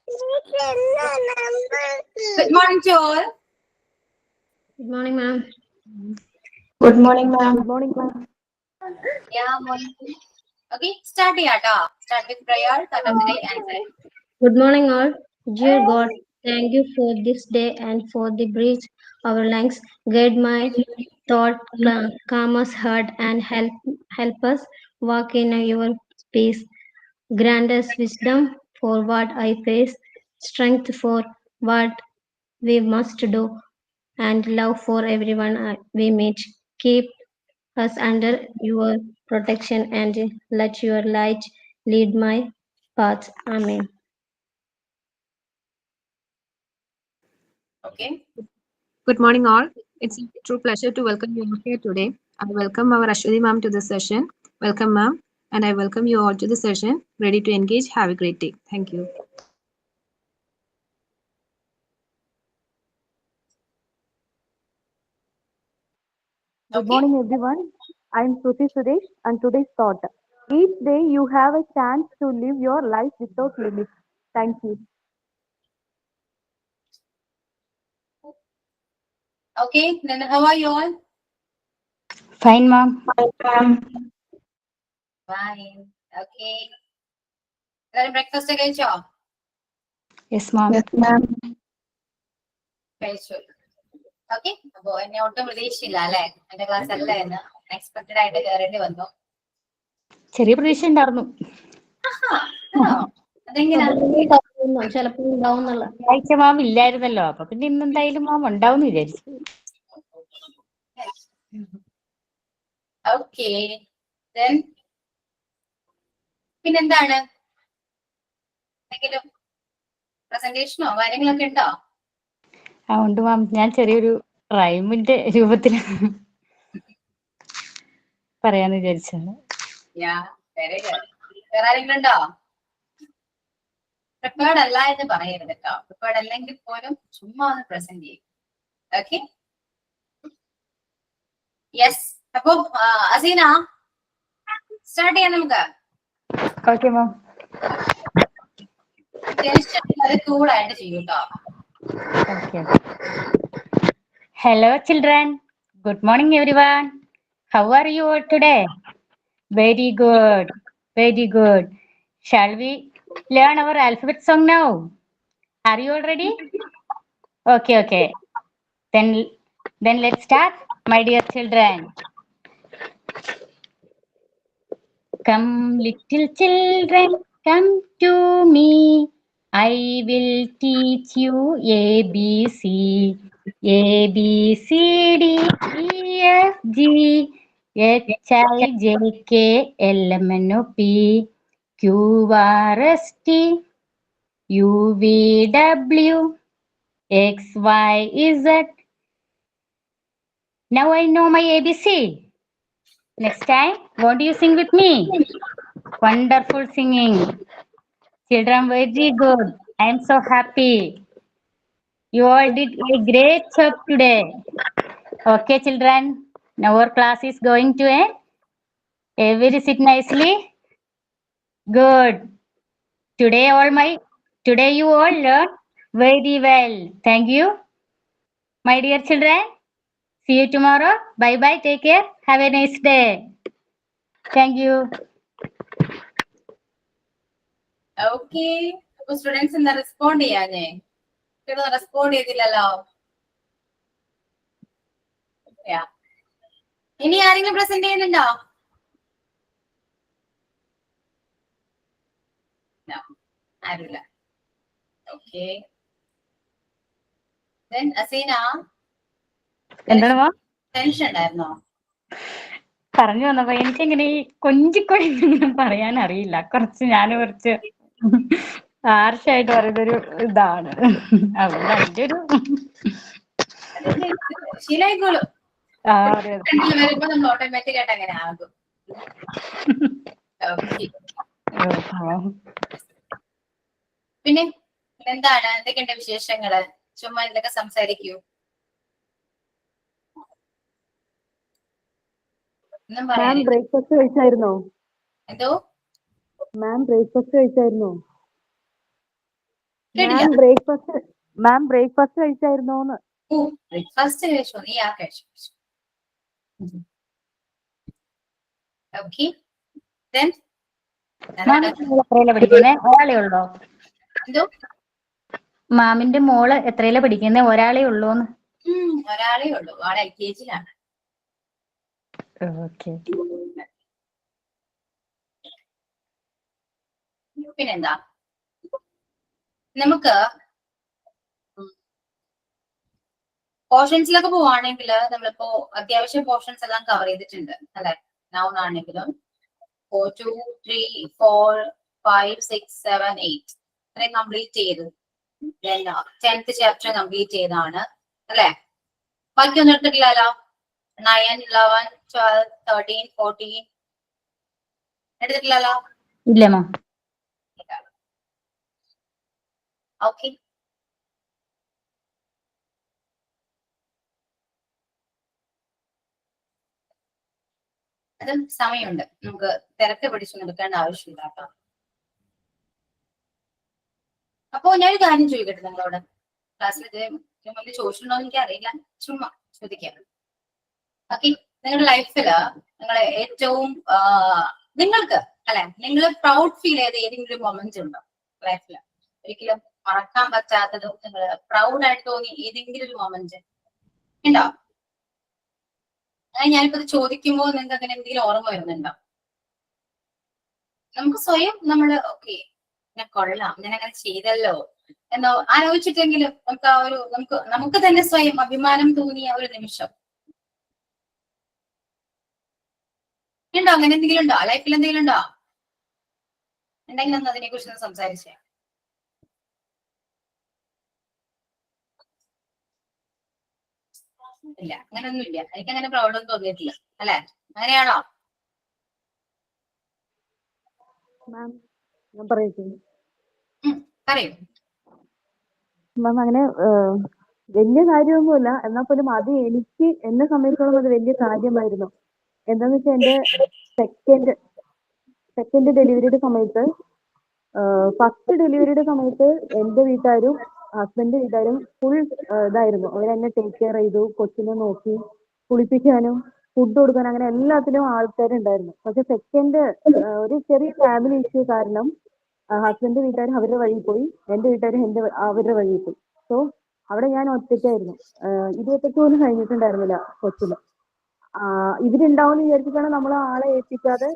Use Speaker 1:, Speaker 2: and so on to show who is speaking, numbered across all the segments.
Speaker 1: Good morning to all.
Speaker 2: Good morning, ma'am.
Speaker 3: Good morning, ma'am.
Speaker 4: Good morning, ma'am.
Speaker 1: Yeah, morning. Okay, start yata. Start with prayer. Start of the day and say.
Speaker 2: Good morning, all. Dear God, thank you for this day and for the breeze our lungs. Guide my thought, calm us heart, and help us walk in your peace. Grant us wisdom for what I face, strength for what we must do, and love for everyone we meet. Keep us under your protection and let your light lead my path. Amen.
Speaker 1: Okay.
Speaker 4: Good morning, all. It's a true pleasure to welcome you all here today. I welcome our Ashwini ma'am to the session. Welcome, ma'am. And I welcome you all to the session. Ready to engage. Have a great day. Thank you. Good
Speaker 1: Okay.
Speaker 5: morning, everyone. I'm Shruti Suresh, and today's thought. Each day you have a chance to live your life without limits. Thank you.
Speaker 1: Okay. Then how are you all?
Speaker 3: Fine, ma'am. Fine, ma'am.
Speaker 1: Fine. Okay. Then breakfast കഴിച്ചോ?
Speaker 3: Yes, ma'am. Yes, ma'am.
Speaker 1: കഴിച്ചു. Okay. അപ്പോ എന്നെ ഒട്ടും പ്രതീക്ഷയില്ല അല്ലെ? എന്റെ class അല്ല എന്ന് എക്സ്പെക്ടഡ് ആയിട്ട് കയറേണ്ടി വന്നു.
Speaker 3: ചെറിയ പ്രതീക്ഷ ഉണ്ടായിരുന്നു.
Speaker 1: അതെങ്ങനെയാ?
Speaker 2: ചിലപ്പോൾ ഉണ്ടാവുന്നുള്ള
Speaker 3: ആഴ്ച മാം ഇല്ലായിരുന്നല്ലോ, അപ്പൊ പിന്നെ ഇന്ന് എന്തായാലും മാം ഉണ്ടാവും വിചാരിച്ചു.
Speaker 1: ഓക്കെ. പിന്നെന്താണ്? എന്തെങ്കിലും പ്രസന്റേഷനോ കാര്യങ്ങളൊക്കെ ഉണ്ടോ?
Speaker 3: അതുകൊണ്ട് മാം ഞാൻ ചെറിയൊരു റൈമിന്റെ രൂപത്തിൽ പറയാന്ന് വിചാരിച്ചാണ്.
Speaker 1: വേറെ ആരെങ്കിലും ഉണ്ടോ? പ്രിപ്പേർഡ് അല്ല എന്ന് പറയരുത് കേട്ടോ. പ്രിപ്പേർഡ് അല്ലെങ്കിൽ പോലും ചുമ്മാ ഒന്ന് പ്രസന്റ് ചെയ്യും. ഓക്കെ. യെസ്. അപ്പൊ അസീന സ്റ്റാർട്ട് ചെയ്യാം നമുക്ക്.
Speaker 3: Okay ma'am.
Speaker 1: ടെൻഷൻ കൂളായിട്ട് ചെയ്യും കേട്ടോ.
Speaker 3: Okay. Hello, children. Good morning, everyone. How are you all today? Very good. Very good. Shall we learn our alphabet song now? Are you all ready? Okay, okay. Then let's start, my dear children. Come, little children, come to me. I will teach you ABC. A, B, C, D, E, F, G, H, I, J, K, L, M, N, O, P, Q, R, S, T, U, V, W, X, Y, Z. Now I know my ABC. Next time, won't you sing with me? Wonderful singing. Children, very good. I am so happy. You all did a great job today. Okay, children. Now our class is going to end. Everybody sit nicely. Good. Today you all learn very well. Thank you, my dear children. See you tomorrow. Bye bye. Take care. Have a nice day. Thank you.
Speaker 1: Okay. അപ്പൊ students എന്താ respond ചെയ്യാഞ്ഞേ? Respond ചെയ്തില്ലല്ലോ. ഇനി ആരെങ്കിലും present ചെയ്യുന്നുണ്ടോ? ആരുമില്ല. Okay. Aseena
Speaker 3: എന്താണ് മാം?
Speaker 1: Tension ഉണ്ടായിരുന്നോ?
Speaker 3: പറഞ്ഞു വന്നപ്പോ എനിക്കിങ്ങനെ ഈ കൊഞ്ചിക്കൊഴിങ്ങനെ പറയാൻ അറിയില്ല. കുറച്ച് ആർഷായിട്ട് പറയുന്നൊരു ഇതാണ്. അതുകൊണ്ട് അതിന്റെ ഒരു
Speaker 1: ശീലായിക്കോളും.
Speaker 3: അതെ
Speaker 1: വരുമ്പോ നമ്മൾ ഓട്ടോമാറ്റിക് ആയിട്ട് അങ്ങനെ ആകും. പിന്നെ എന്താണ്, എന്തൊക്കെയുണ്ട് വിശേഷങ്ങള്? ചുമ്മാ എന്തൊക്കെ സംസാരിക്കൂ.
Speaker 5: മാം ബ്രേക്ക്ഫാസ്റ്റ് കഴിച്ചായിരുന്നോ?
Speaker 1: എന്തോ
Speaker 5: മാം ബ്രേക്ക്ഫാസ്റ്റ് കഴിച്ചായിരുന്നോ?
Speaker 1: കേട്ടില്ല.
Speaker 5: മാം ബ്രേക്ക്ഫാസ്റ്റ് കഴിച്ചായിരുന്നോന്ന്?
Speaker 1: ഓ, ബ്രേക്ക്ഫാസ്റ്റ് കഴിച്ചോ? നീ ആ കഴിച്ചു. ഓക്കെ, then
Speaker 3: എത്രയില പഠിക്കുന്നേ? ഒരാളേ ഉള്ളോ?
Speaker 1: എന്തോ?
Speaker 3: മാമിന്റെ മോള് എത്രയില പഠിക്കുന്നേ? ഒരാളേ ഉള്ളൂന്ന്.
Speaker 1: ഒരാളേ ഉള്ളൂ, ആളെ LKG-യിലാണ്.
Speaker 3: ഓക്കെ.
Speaker 1: പിന്നെന്താ, നമുക്ക് പോർഷൻസിലൊക്കെ പോവാണെങ്കിൽ നമ്മളിപ്പോ അത്യാവശ്യം പോർഷൻസ് എല്ലാം കവർ ചെയ്തിട്ടുണ്ട് അല്ലെ. നൗൺ ആണെങ്കിലും 4, 2, 3, 4, 5, 6, 7, 8 അത്രയും കംപ്ലീറ്റ് ചെയ്തു. 10th ചാപ്റ്റർ കംപ്ലീറ്റ് ചെയ്താണ് അല്ലെ. ബാക്കിയൊന്നും എടുത്തിട്ടില്ലല്ലോ. 9, 11, 12, 13, 14 എടുത്തിട്ടില്ലല്ലോ.
Speaker 3: ഇല്ല മാം.
Speaker 1: ഓക്കെ, അത് സമയമുണ്ട്, നമുക്ക് തിരക്ക് പിടിച്ചു നിൽക്കേണ്ട ആവശ്യമില്ല കേട്ടോ. അപ്പോ ഞാനൊരു കാര്യം ചോദിക്കട്ടെ നിങ്ങളോട്. ക്ലാസ്സിൽ ഇത് ചോദിച്ചിട്ടുണ്ടോ എന്ന് എനിക്ക് അറിയില്ല, ചുമ്മാ ചോദിക്കാം. ഓക്കെ, നിങ്ങളുടെ ലൈഫില് നിങ്ങളെ ഏറ്റവും നിങ്ങൾക്ക് അല്ലെ, നിങ്ങൾ പ്രൗഡ് ഫീൽ ചെയ്ത ഏതെങ്കിലും മൊമെന്റ് ഉണ്ടോ ലൈഫില്? ഒരിക്കലും മറക്കാൻ പറ്റാത്തതും നിങ്ങൾ പ്രൗഡ് ആയിട്ട് തോന്നി ഏതെങ്കിലും ഒരു മൊമെന്റ് ഉണ്ടോ? ഞാനിപ്പോ ഇത് ചോദിക്കുമ്പോൾ നിങ്ങൾക്ക് അങ്ങനെ എന്തെങ്കിലും ഓർമ്മ വരുന്നുണ്ടോ? നമുക്ക് സ്വയം നമ്മള് ഓക്കെ ഞാൻ കൊള്ളാം, ഞാൻ അങ്ങനെ ചെയ്തല്ലോ എന്നോ ആലോചിച്ചിട്ടെങ്കിലും നമുക്ക് ആ ഒരു നമുക്ക് തന്നെ സ്വയം അഭിമാനം തോന്നിയ ഒരു നിമിഷം ഉണ്ടോ? അങ്ങനെ എന്തെങ്കിലും ഉണ്ടോ ലൈഫിൽ? എന്തെങ്കിലും ഉണ്ടോ? ഉണ്ടെങ്കിൽ ഒന്ന് അതിനെ കുറിച്ച് സംസാരിച്ചേ. ഇല്ല, അങ്ങനൊന്നും ഇല്ല. എനിക്ക് അങ്ങനെ പ്രൗഡൊന്നും തോന്നിയിട്ടില്ല അല്ലെ, അങ്ങനെയാണോ?
Speaker 5: മാം ഞാൻ പറയട്ടെ?
Speaker 1: പറയൂ.
Speaker 5: മാം അങ്ങനെ വലിയ കാര്യമൊന്നുമില്ല, എന്നാൽ പോലും അത് എനിക്ക് എന്നെ സംബന്ധിച്ചോളം അത് വലിയ കാര്യമായിരുന്നു. എന്താന്ന് വെച്ചാൽ എന്റെ സെക്കൻഡ് ഡെലിവറിയുടെ സമയത്ത്, ഫസ്റ്റ് ഡെലിവറിയുടെ സമയത്ത് എന്റെ വീട്ടുകാരും ഹസ്ബൻഡ് വീട്ടുകാരും ഫുൾ ഇതായിരുന്നു. അവരെന്നെ ടേക്ക് കെയർ ചെയ്തു, കൊച്ചിനെ നോക്കി, കുളിപ്പിക്കാനും ഫുഡ് കൊടുക്കാനും അങ്ങനെ എല്ലാത്തിനും ആൾക്കാരുണ്ടായിരുന്നു. പക്ഷെ സെക്കൻഡ് ഒരു ചെറിയ ഫാമിലി ഇഷ്യൂ കാരണം ഹസ്ബൻഡ് വീട്ടുകാരും അവരുടെ വഴി പോയി, എന്റെ വീട്ടുകാരും അവരുടെ വഴി പോയി. സോ അവിടെ ഞാൻ ഒറ്റയ്ക്കായിരുന്നു. 28 പോലും കഴിഞ്ഞിട്ടുണ്ടായിരുന്നില്ല കൊച്ചിന്. ഇവരുണ്ടാവും വിചാരിച്ചിട്ടാണ് നമ്മൾ ആളെ ഏൽപ്പിക്കാതെ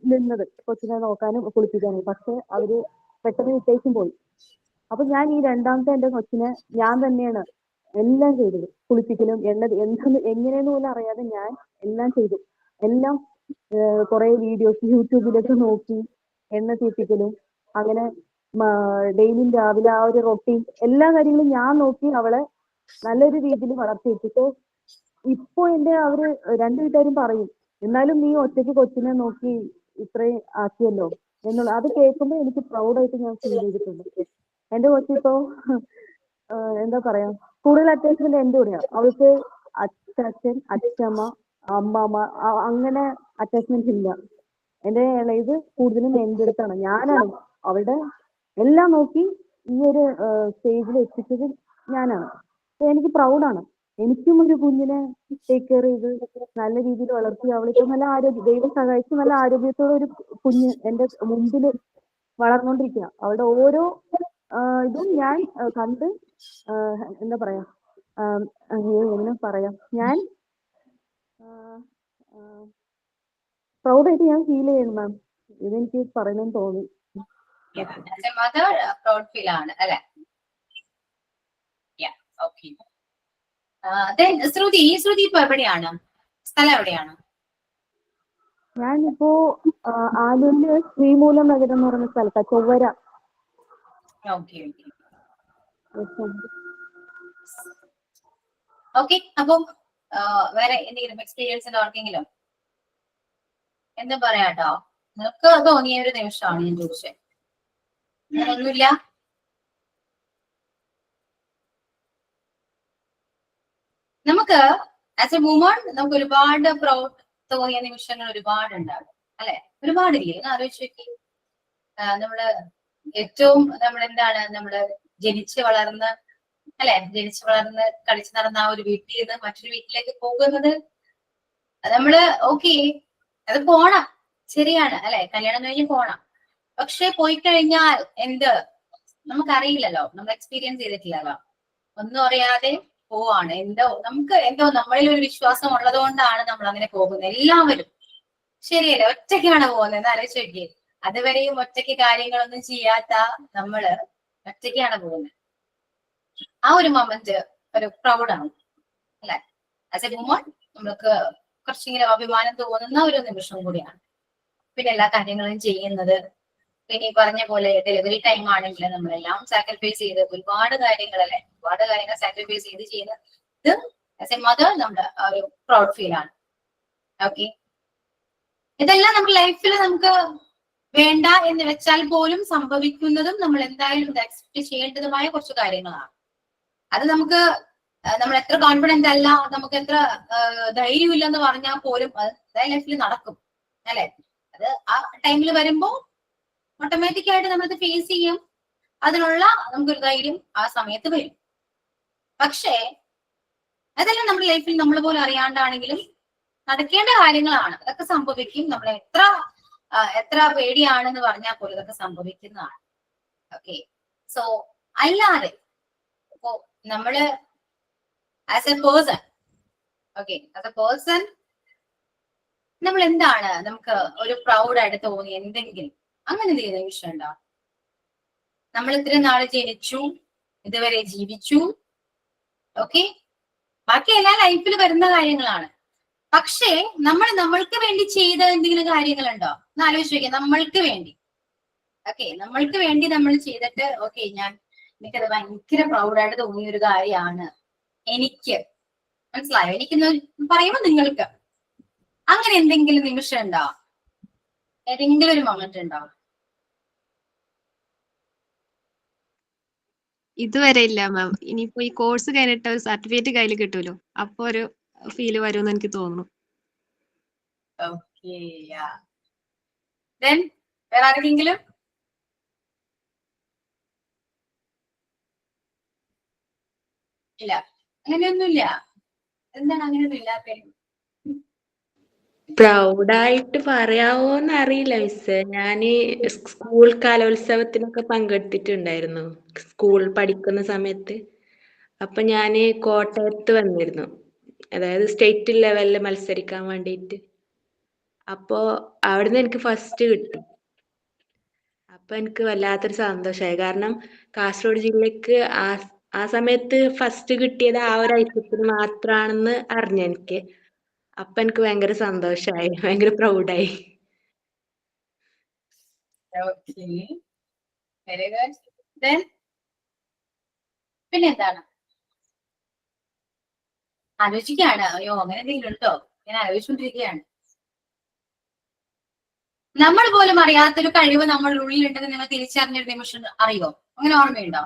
Speaker 5: നിന്നത് കൊച്ചിനെ നോക്കാനും കുളിപ്പിക്കാനും. പക്ഷെ അവര് പെട്ടെന്ന് വിട്ടേക്കും പോയി. അപ്പൊ ഞാൻ ഈ രണ്ടാമത്തെ എന്റെ കൊച്ചിനെ ഞാൻ തന്നെയാണ് എല്ലാം ചെയ്തത്. കുളിപ്പിക്കലും എങ്ങനെയെന്ന് പോലും അറിയാതെ ഞാൻ എല്ലാം ചെയ്തു. എല്ലാം കുറെ വീഡിയോസ് യൂട്യൂബിലൊക്കെ നോക്കി എണ്ണ തീപ്പിക്കലും അങ്ങനെ ഡെയിലി രാവിലെ ആ ഒരു റൊട്ടീൻ എല്ലാ കാര്യങ്ങളും ഞാൻ നോക്കി അവളെ നല്ലൊരു രീതിയിൽ വളർത്തിയെടുത്തിട്ട് ഇപ്പൊ അവര് രണ്ടു വീട്ടുകാരും പറയും, എന്നാലും നീ ഒറ്റയ്ക്ക് കൊച്ചിനെ നോക്കി ഇത്രയും ആക്കിയല്ലോ എന്നുള്ള. അത് കേൾക്കുമ്പോൾ എനിക്ക് പ്രൗഡായിട്ട് ഞാൻ ഫീൽ ചെയ്തിട്ടുണ്ട്. എന്റെ കൊച്ചിപ്പോ എന്താ പറയാ, കൂടുതൽ അറ്റാച്ച്മെന്റ് എന്റെ കൂടെയാ. അവൾക്ക് അച്ഛൻ, അച്ഛമ്മ, അമ്മമ്മ അങ്ങനെ അറ്റാച്ച്മെന്റ് ഇല്ല. എന്റെ ഇളയത് കൂടുതലും എന്റെ അടുത്താണ്. ഞാനാണ് അവളുടെ എല്ലാം നോക്കി ഈ ഒരു സ്റ്റേജിൽ എത്തിച്ചത് ഞാനാണ്. അപ്പൊ എനിക്ക് പ്രൗഡാണ്. എനിക്കും ഒരു കുഞ്ഞിനെ ടേക്ക് കെയർ ചെയ്ത് നല്ല രീതിയിൽ വളർത്തി അവളിപ്പോ നല്ല ആരോഗ്യം, ദൈവം സഹായിച്ച് നല്ല ആരോഗ്യത്തോടെ ഒരു കുഞ്ഞ് എന്റെ മുമ്പിൽ വളർന്നുകൊണ്ടിരിക്കുക. അവളുടെ ഓരോ ഇതും ഞാൻ കണ്ട് എന്താ പറയാ, എങ്ങനെ പറയാം, ഞാൻ പ്രൗഡായിട്ട് ഞാൻ ഫീൽ ചെയ്യുന്നു മാം. ഇതെനിക്ക് പറയണമെന്ന് തോന്നി.
Speaker 1: മദർ പ്രൗഡ് ഫീൽ ആണ് അല്ലെ? ഓക്കെ. ശ്രുതി ഇപ്പൊ എവിടെയാണ്? സ്ഥലം എവിടെയാണ്?
Speaker 5: ഞാനിപ്പോ ആലൂരില് ശ്രീമൂലം നഗരം എന്ന് പറയുന്ന സ്ഥലത്താ, ചൊവ്വര.
Speaker 1: ഓക്കെ, അപ്പൊ വേറെ എന്തെങ്കിലും എക്സ്പീരിയൻസ് ഉണ്ടോ ആർക്കെങ്കിലും? എന്താ പറയാട്ടോ, നിങ്ങൾക്ക് തോന്നിയ ഒരു നിമിഷമാണ് ഞാൻ ചോദിച്ചത്. ഒന്നുമില്ല? നമുക്ക് ആസ് എ വുമൺ നമുക്ക് ഒരുപാട് പ്രൗഡ് തോന്നിയ നിമിഷങ്ങൾ ഒരുപാടുണ്ടാകും അല്ലെ? ഒരുപാടില്ലേ? ഒന്ന് ആലോചിച്ച് നോക്കി. നമ്മള് ഏറ്റവും നമ്മളെന്താണ് നമ്മുടെ ജനിച്ച് വളർന്ന് കളിച്ച് നടന്ന ആ ഒരു വീട്ടിൽ നിന്ന് മറ്റൊരു വീട്ടിലേക്ക് പോകുന്നത് നമ്മള് ഓക്കെ, അത് പോണം, ശരിയാണ് അല്ലെ, കല്യാണം കഴിഞ്ഞ് പോണം. പക്ഷെ പോയി കഴിഞ്ഞാൽ നമുക്കറിയില്ലല്ലോ, നമ്മൾ എക്സ്പീരിയൻസ് ചെയ്തിട്ടില്ലല്ലോ, ഒന്നും അറിയാതെ പോവാണ്. എന്തോ നമ്മളിൽ ഒരു വിശ്വാസം ഉള്ളത് കൊണ്ടാണ് നമ്മൾ അങ്ങനെ പോകുന്നത്. എല്ലാവരും ശരിയല്ലേ, ഒറ്റയ്ക്കാണ് പോകുന്നത് എന്ന് ആലോചിച്ച് നോക്കിയേ. അതുവരെയും ഒറ്റയ്ക്ക് കാര്യങ്ങളൊന്നും ചെയ്യാത്ത നമ്മള് ഒറ്റയ്ക്കാണ് പോകുന്നത്. ആ ഒരു മൊമെന്റ് ഒരു പ്രൗഡാണ് അല്ലെ. ആസ് എ വുമൺ നമുക്ക് കുറച്ചിങ്ങനെ അഭിമാനം തോന്നുന്ന ഒരു നിമിഷം കൂടിയാണ്. പിന്നെ എല്ലാ കാര്യങ്ങളും ചെയ്യുന്നത്, പിന്നെ ഈ പറഞ്ഞ പോലെ ഡെലിവറി ടൈം ആണെങ്കിൽ നമ്മളെല്ലാം സാക്രിഫൈസ് ചെയ്ത് ഒരുപാട് കാര്യങ്ങൾ സാക്രിഫൈസ് ചെയ്ത് ചെയ്യുന്നത് ഇത് ആസ് എ മദർ നമ്മുടെ ഒരു പ്രൗഡ് ഫീൽ ആണ്. ഓക്കെ, ഇതെല്ലാം നമ്മുടെ ലൈഫിൽ നമുക്ക് വേണ്ട എന്ന് വെച്ചാൽ പോലും സംഭവിക്കുന്നതും നമ്മൾ എന്തായാലും ഇത് അക്സെപ്റ്റ് ചെയ്യേണ്ടതുമായ കുറച്ച് കാര്യങ്ങളാണ്. അത് നമ്മൾ എത്ര കോൺഫിഡന്റ് അല്ല, നമുക്ക് എത്ര ധൈര്യമില്ലെന്ന് പറഞ്ഞാൽ പോലും അത് ലൈഫിൽ നടക്കും അല്ലെ. അത് ആ ടൈമിൽ വരുമ്പോ ഓട്ടോമാറ്റിക് ആയിട്ട് നമ്മളത് ഫേസ് ചെയ്യും. അതിനുള്ള നമുക്കൊരു ധൈര്യം ആ സമയത്ത് വരും. പക്ഷേ അതെല്ലാം നമ്മുടെ ലൈഫിൽ നമ്മൾ പോലും അറിയാണ്ടാണെങ്കിലും നടക്കേണ്ട കാര്യങ്ങളാണ്. അതൊക്കെ സംഭവിക്കും. നമ്മൾ എത്ര പേടിയാണെന്ന് പറഞ്ഞാൽ പോലും ഇതൊക്കെ സംഭവിക്കുന്നതാണ്. ഓക്കെ, സോ അല്ലാതെ ഇപ്പോ നമ്മള് ആസ് എ പേഴ്സൺ നമ്മൾ എന്താണ് നമുക്ക് ഒരു പ്രൗഡായിട്ട് തോന്നി എന്തെങ്കിലും അങ്ങനെ എന്തെങ്കിലും വിഷയം ഉണ്ടോ? നമ്മൾ ഇത്രയും നാള് ജനിച്ചു, ഇതുവരെ ജീവിച്ചു, ഓക്കെ, ബാക്കി എല്ലാ ലൈഫിൽ വരുന്ന കാര്യങ്ങളാണ്. പക്ഷേ നമ്മൾക്ക് വേണ്ടി ചെയ്ത എന്തെങ്കിലും കാര്യങ്ങളുണ്ടോ എന്ന് ആലോചിച്ച് നോക്കിയാൽ. നമ്മൾക്ക് വേണ്ടി നമ്മൾ ചെയ്തിട്ട് എനിക്കത് ഭയങ്കര പ്രൗഡായിട്ട് തോന്നിയ ഒരു കാര്യമാണ്. എനിക്ക് മനസ്സിലായോ? എനിക്കെന്ന് പറയുമ്പോ നിങ്ങൾക്ക് അങ്ങനെ എന്തെങ്കിലും നിമിഷം ഉണ്ടോ? ഏതെങ്കിലും ഒരു മൊമെന്റ് ഉണ്ടോ?
Speaker 4: ഇതുവരെ ഇല്ല മാം. ഇനിയിപ്പോ ഈ കോഴ്സ് കഴിഞ്ഞിട്ട് ഒരു സർട്ടിഫിക്കറ്റ് കയ്യിൽ കിട്ടുമല്ലോ, അപ്പൊ ഒരു ഫീല് വരുമെന്ന് എനിക്ക് തോന്നുന്നു.
Speaker 1: ഓക്കെ, ദെൻ വേറെ ആരെങ്കിലും? ഇല്ല, അങ്ങനെയൊന്നുമില്ല. എന്താണ് അങ്ങനെയൊന്നും ഇല്ലാത്ത?
Speaker 6: പ്രൗഡായിട്ട് പറയാവോന്ന് അറിയില്ല മിസ്സേ. ഞാന് സ്കൂൾ കലോത്സവത്തിനൊക്കെ പങ്കെടുത്തിട്ടുണ്ടായിരുന്നു സ്കൂൾ പഠിക്കുന്ന സമയത്ത്. അപ്പൊ ഞാന് കോട്ടയത്ത് വന്നിരുന്നു, അതായത് സ്റ്റേറ്റ് ലെവലിൽ മത്സരിക്കാൻ വേണ്ടിയിട്ട്. അപ്പോ അവിടുന്ന് എനിക്ക് ഫസ്റ്റ് കിട്ടി. അപ്പൊ എനിക്ക് വല്ലാത്തൊരു സന്തോഷമായി. കാരണം കാസർഗോഡ് ജില്ലക്ക് ആ സമയത്ത് ഫസ്റ്റ് കിട്ടിയത് ആ ഒരു ഐറ്റത്തിന് മാത്രാണെന്ന് അറിഞ്ഞു എനിക്ക്. അപ്പൊ എനിക്ക് ഭയങ്കര സന്തോഷായി, ഭയങ്കര പ്രൗഡായി.
Speaker 1: Okay, very good. ദെൻ പിന്നെ എന്താണ്? ആലോചിക്കുകയാണ്. അയ്യോ, അങ്ങനെ എന്തെങ്കിലും ഉണ്ടോ? ഞാൻ ആലോചിച്ചുകൊണ്ടിരിക്കുകയാണ്. നമ്മൾ പോലും അറിയാത്തൊരു കഴിവ് നമ്മളുടെ ഉള്ളിലുണ്ടെന്ന് നിങ്ങൾ തിരിച്ചറിഞ്ഞൊരു നിമിഷം അറിയോ? അങ്ങനെ ഓർമ്മയുണ്ടോ?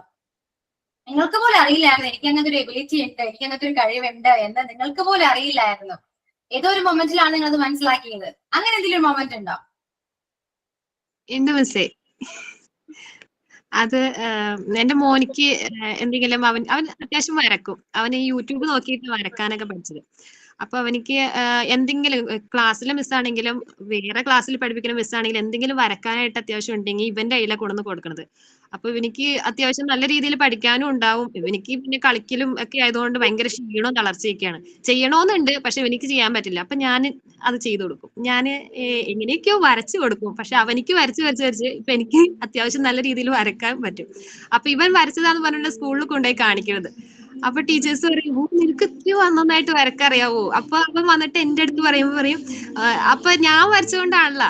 Speaker 1: നിങ്ങൾക്ക് പോലും അറിയില്ലായിരുന്നു എനിക്ക് അങ്ങനത്തെ ഒരു എബിലിറ്റി ഉണ്ട്, എനിക്ക് അങ്ങനത്തെ ഒരു കഴിവുണ്ട് എന്ന് നിങ്ങൾക്ക് പോലും അറിയില്ലായിരുന്നു. ഏതോ ഒരു മൊമെന്റിലാണ് നിങ്ങൾ അത് മനസ്സിലാക്കിയത്. അങ്ങനെ എന്തെങ്കിലും ഒരു മൊമെന്റ് ഉണ്ടോ?
Speaker 4: ഉണ്ട് മിസ്സേ. അത് എന്റെ മോനിക്ക് എന്തെങ്കിലും അവൻ അത്യാവശ്യം വരക്കും. അവന് യൂട്യൂബ് നോക്കിയിട്ട് വരക്കാനൊക്കെ പഠിച്ചത്. അപ്പൊ അവനിക്ക് എന്തെങ്കിലും ക്ലാസ്സിലെ മിസ്സാണെങ്കിലും വേറെ ക്ലാസ്സിൽ പഠിപ്പിക്കുന്ന മിസ്സാണെങ്കിലും എന്തെങ്കിലും വരക്കാനായിട്ട് അത്യാവശ്യം ഉണ്ടെങ്കിൽ ഇവന്റെ കയ്യിലാണ് കൊണ്ടുവന്ന് കൊടുക്കുന്നത്. അപ്പൊ ഇവനിക്ക് അത്യാവശ്യം നല്ല രീതിയിൽ പഠിക്കാനും ഉണ്ടാവും. ഇവനിക്ക് പിന്നെ കളിക്കലും ഒക്കെ ആയതുകൊണ്ട് ഭയങ്കര ക്ഷീണവും തളർച്ചയൊക്കെയാണ്. ചെയ്യണമെന്നുണ്ട്, പക്ഷെ ഇവനിക്ക് ചെയ്യാൻ പറ്റില്ല. അപ്പൊ ഞാൻ അത് ചെയ്തു കൊടുക്കും. ഞാൻ എങ്ങനെയൊക്കെയോ വരച്ചു കൊടുക്കും. പക്ഷെ അവനിക്ക് വരച്ച് ഇപ്പൊ എനിക്ക് അത്യാവശ്യം നല്ല രീതിയിൽ വരക്കാൻ പറ്റും. അപ്പൊ ഇവൻ വരച്ചതാന്ന് പറഞ്ഞിട്ട് സ്കൂളിൽ കൊണ്ടുപോയി കാണിക്കുന്നത്. അപ്പൊ ടീച്ചേഴ്സ് പറയും, നിനക്ക് ഇത്രയോ നന്നായിട്ട് വരക്കറിയാവോ? അപ്പൊ അവൻ വന്നിട്ട് എന്റെ അടുത്ത് പറയും അപ്പൊ ഞാൻ വരച്ചുകൊണ്ടാണല്ലോ,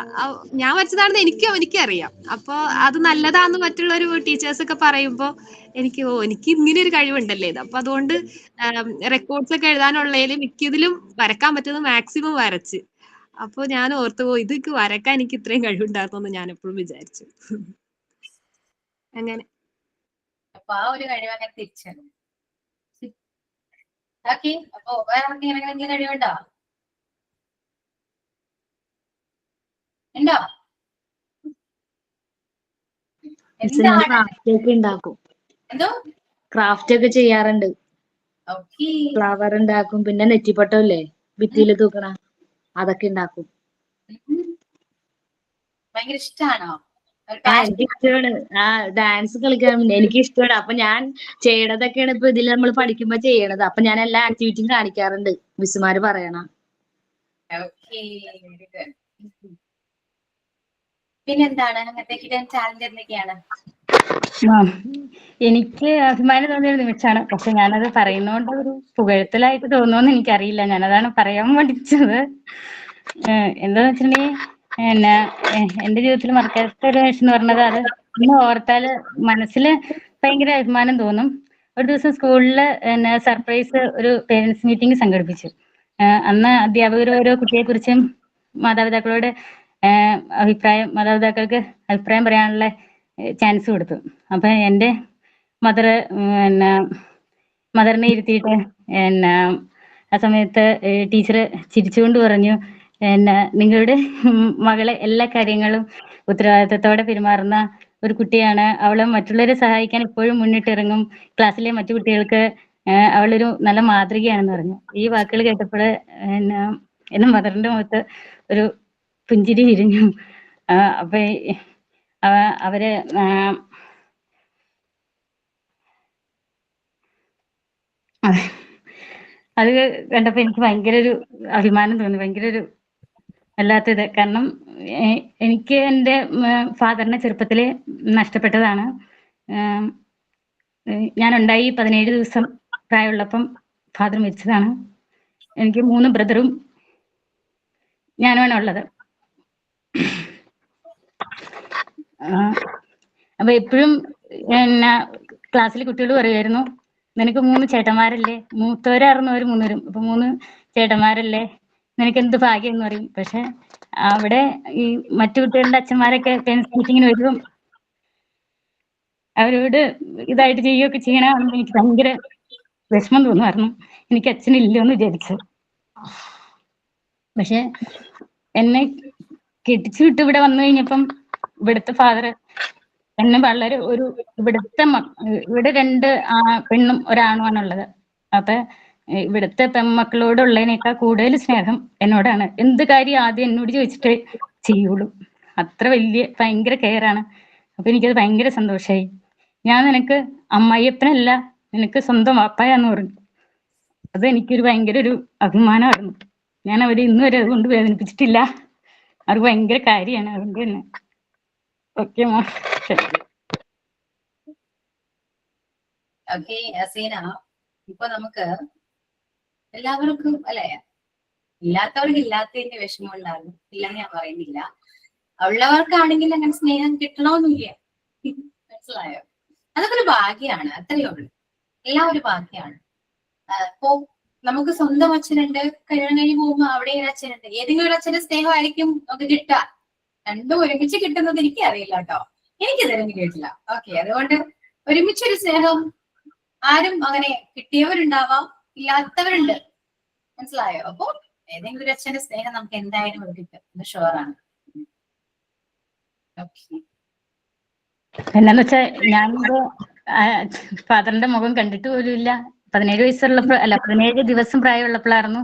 Speaker 4: ഞാൻ വരച്ചതാണെന്ന് അവനിക്ക് അറിയാം. അപ്പൊ അത് നല്ലതാന്ന് മറ്റുള്ള ഒരു ടീച്ചേഴ്സ് ഒക്കെ പറയുമ്പോ എനിക്ക് ഇങ്ങനെ ഒരു കഴിവുണ്ടല്ലേ ഇത്. അപ്പൊ അതുകൊണ്ട് റെക്കോർഡ്സ് ഒക്കെ എഴുതാനുള്ളതിൽ മിക്കതിലും വരക്കാൻ പറ്റുന്നത് മാക്സിമം വരച്ച്. അപ്പൊ ഞാൻ ഓർത്തു ഇതൊക്കെ വരക്കാൻ എനിക്ക് ഇത്രയും കഴിവുണ്ടായിരുന്നു ഞാൻ എപ്പോഴും വിചാരിച്ചു. അങ്ങനെ
Speaker 1: അപ്പൊ ആ ഒരു കഴിവ് അങ്ങനെ തിരിച്ചറിഞ്ഞു. ഓക്കെ, അപ്പൊ വേറെ എന്തെങ്കിലും കഴിവുണ്ടോ? ഉണ്ടോ? എന്താണ്?
Speaker 2: കേക്ക് ഉണ്ടാക്കും.
Speaker 1: എന്തോ?
Speaker 7: ക്രാഫ്റ്റ് ഒക്കെ ചെയ്യാറുണ്ട്.
Speaker 1: ഓക്കെ.
Speaker 7: ഫ്ലവർ ഉണ്ടാക്കും, പിന്നെ നെറ്റിപ്പട്ടമില്ലേ ഭിത്തിയിൽ തൂക്കണ, അതൊക്കെ ഉണ്ടാക്കും.
Speaker 1: ഭയങ്കര ഇഷ്ടാണോ?
Speaker 7: എനിക്ക് ഇഷ്ടമാണ്. ഡാൻസ് കളിക്കാൻ എനിക്ക് ഇഷ്ടമാണ്. അപ്പൊ ഞാൻ ചെയ്യണതൊക്കെയാണ് ഇപ്പൊ ഇതിൽ നമ്മൾ പഠിക്കുമ്പോ ചെയ്യണത്. അപ്പൊ ഞാൻ എല്ലാ ആക്ടിവിറ്റിയും കാണിക്കാറുണ്ട്, മിസ്സുമാര് പറയണം.
Speaker 1: പിന്നെന്താണ് അങ്ങനത്തെ ഹിഡൻ ടാലന്റ് എന്തൊക്കെയാണ്?
Speaker 3: എനിക്ക് അഭിമാനം തോന്നിയ ഒരു നിമിഷമാണ്. പക്ഷെ ഞാനത് പറയുന്നോണ്ട് ഒരു പുകഴ്ത്തലായിട്ട് തോന്നുമെന്ന് എനിക്കറിയില്ല. ഞാനതാണ് പറയാൻ പഠിച്ചത്. എന്താന്ന് വെച്ചിട്ടുണ്ടെങ്കിൽ പിന്നെ എന്റെ ജീവിതത്തിൽ മറക്കാത്ത ഒരു നിമിഷം എന്ന് പറഞ്ഞത്, അത് ഇന്ന് ഓർത്താല് മനസ്സിൽ ഭയങ്കര അഭിമാനം തോന്നും. ഒരു ദിവസം സ്കൂളിൽ സർപ്രൈസ് ഒരു പേരൻസ് മീറ്റിംഗ് സംഘടിപ്പിച്ചു. അന്ന് അധ്യാപകർ ഓരോ കുട്ടിയെ കുറിച്ചും മാതാപിതാക്കളോട് മാതാപിതാക്കൾക്ക് അഭിപ്രായം പറയാനുള്ള ചാൻസ് കൊടുത്തു. അപ്പൊ എൻ്റെ മദറിനെ ഇരുത്തിയിട്ട് ആ സമയത്ത് ടീച്ചർ ചിരിച്ചുകൊണ്ട് പറഞ്ഞു, നിങ്ങളുടെ മകളെ എല്ലാ കാര്യങ്ങളും ഉത്തരവാദിത്തത്തോടെ പെരുമാറുന്ന ഒരു കുട്ടിയാണ്. അവള് മറ്റുള്ളവരെ സഹായിക്കാൻ എപ്പോഴും മുന്നിട്ടിറങ്ങും. ക്ലാസ്സിലെ മറ്റു കുട്ടികൾക്ക് അവളൊരു നല്ല മാതൃകയാണെന്ന് പറഞ്ഞു. ഈ വാക്കുകൾ കേട്ടപ്പോൾ എന്റെ മദറിന്റെ മുഖത്ത് ഒരു പുഞ്ചിരി വിരിഞ്ഞു. അപ്പൊ അവര് അത് കണ്ടപ്പോ എനിക്ക് ഭയങ്കര ഒരു അഭിമാനം തോന്നി, ഭയങ്കര ഒരു വല്ലാത്തത്. കാരണം എനിക്ക് എൻ്റെ ഫാദറിനെ ചെറുപ്പത്തില് നഷ്ടപ്പെട്ടതാണ്. ഞാൻ ഉണ്ടായി 17 ദിവസം പ്രായമുള്ളപ്പം ഫാദർ മരിച്ചതാണ്. എനിക്ക് 3 ബ്രദറും ഞാനുമാണ് ഉള്ളത്. അപ്പൊ എപ്പോഴും ക്ലാസ്സിലെ കുട്ടികൾ പറയുമായിരുന്നു, നിനക്ക് 3 ചേട്ടന്മാരല്ലേ, മൂത്തവരായിരുന്നു 3 പേരും. അപ്പൊ 3 ചേട്ടന്മാരല്ലേ, നിനക്ക് എന്ത് ഭാഗ്യം എന്ന് പറയും. പക്ഷെ അവിടെ ഈ മറ്റു കുട്ടികളുടെ അച്ഛന്മാരൊക്കെ പേരൻസ് മീറ്റിങ്ങിന് വരും, അവരോട് ഇതായിട്ട് ചെയ്യുകയൊക്കെ ചെയ്യണമെന്ന് എനിക്ക് ഭയങ്കര വിഷമം തോന്നുമായിരുന്നു. എനിക്ക് അച്ഛനില്ലെന്ന് വിചാരിച്ചു. പക്ഷെ എന്നെ കെട്ടിച്ചു വിട്ട് ഇവിടെ വന്നു കഴിഞ്ഞപ്പം ഇവിടുത്തെ ഫാദർ എന്നെ വളരെ ഇവിടെ 2 പെണ്ണും ഒരാണുമാണുള്ളത്. അപ്പൊ ഇവിടുത്തെ പെൺമക്കളോടുള്ളതിനേക്കാൾ കൂടുതൽ സ്നേഹം എന്നോടാണ്. എന്ത് കാര്യം ആദ്യം എന്നോട് ചോദിച്ചിട്ട് ചെയ്യുള്ളൂ. അത്ര ഭയങ്കര കെയറാണ്. അപ്പൊ എനിക്കത് ഭയങ്കര സന്തോഷമായി. ഞാൻ നിനക്ക് അമ്മായിയപ്പനല്ല, നിനക്ക് സ്വന്തം വാപ്പായാന്ന് പറഞ്ഞു. അത് എനിക്കൊരു ഭയങ്കര ഒരു അഭിമാനമായിരുന്നു. ഞാൻ അവരെ ഇന്ന് വരെ അതുകൊണ്ട് വേദനിപ്പിച്ചിട്ടില്ല. അത് ഭയങ്കര കാര്യമാണ്. അതുകൊണ്ട് തന്നെ ഓക്കെ മാ.
Speaker 1: ഓക്കെ അസീന, ഇപ്പൊ നമുക്ക് എല്ലാവർക്കും അല്ലെ, ഇല്ലാത്തവർക്ക് ഇല്ലാത്തതിന്റെ വിഷമം ഉണ്ടാകും, ഇല്ലെന്ന് ഞാൻ പറയുന്നില്ല. ഉള്ളവർക്കാണെങ്കിൽ അങ്ങനെ സ്നേഹം കിട്ടണമെന്നില്ല. മനസ്സിലായോ? അതൊക്കെ ഒരു ഭാഗ്യമാണ്, അത്രയേ ഉള്ളൂ. എല്ലാം ഒരു ഭാഗ്യമാണ്. ഇപ്പോ നമുക്ക് സ്വന്തം അച്ഛനുണ്ട്, കല്യാണം കഴിഞ്ഞ് പോകുമ്പോ അവിടെ ഒരു അച്ഛനുണ്ട്. ഏതെങ്കിലും ഒരു അച്ഛന്റെ സ്നേഹമായിരിക്കും നമുക്ക് കിട്ടുക. രണ്ടും ഒരുമിച്ച് കിട്ടുന്നത് എനിക്ക് അറിയില്ല കേട്ടോ, എനിക്ക് ഇതുവരെ കേട്ടില്ല. ഓക്കെ, അതുകൊണ്ട് ഒരുമിച്ചൊരു സ്നേഹം ആരും അങ്ങനെ കിട്ടിയവരുണ്ടാവാം, ഇല്ലാത്തവരുണ്ട്. മനസ്സിലായോ? അപ്പൊ ഏതെങ്കിലും ഒരു അച്ഛന്റെ സ്നേഹം നമുക്ക് എന്തായാലും കിട്ടും, ഇത് ഷുവറാണ്.
Speaker 3: എന്നാന്ന് വെച്ചാ ഞാനിത് ഫാദറിന്റെ മുഖം കണ്ടിട്ട് പോലും ഇല്ല. 17 ദിവസം പ്രായമുള്ളപ്പോഴായിരുന്നു.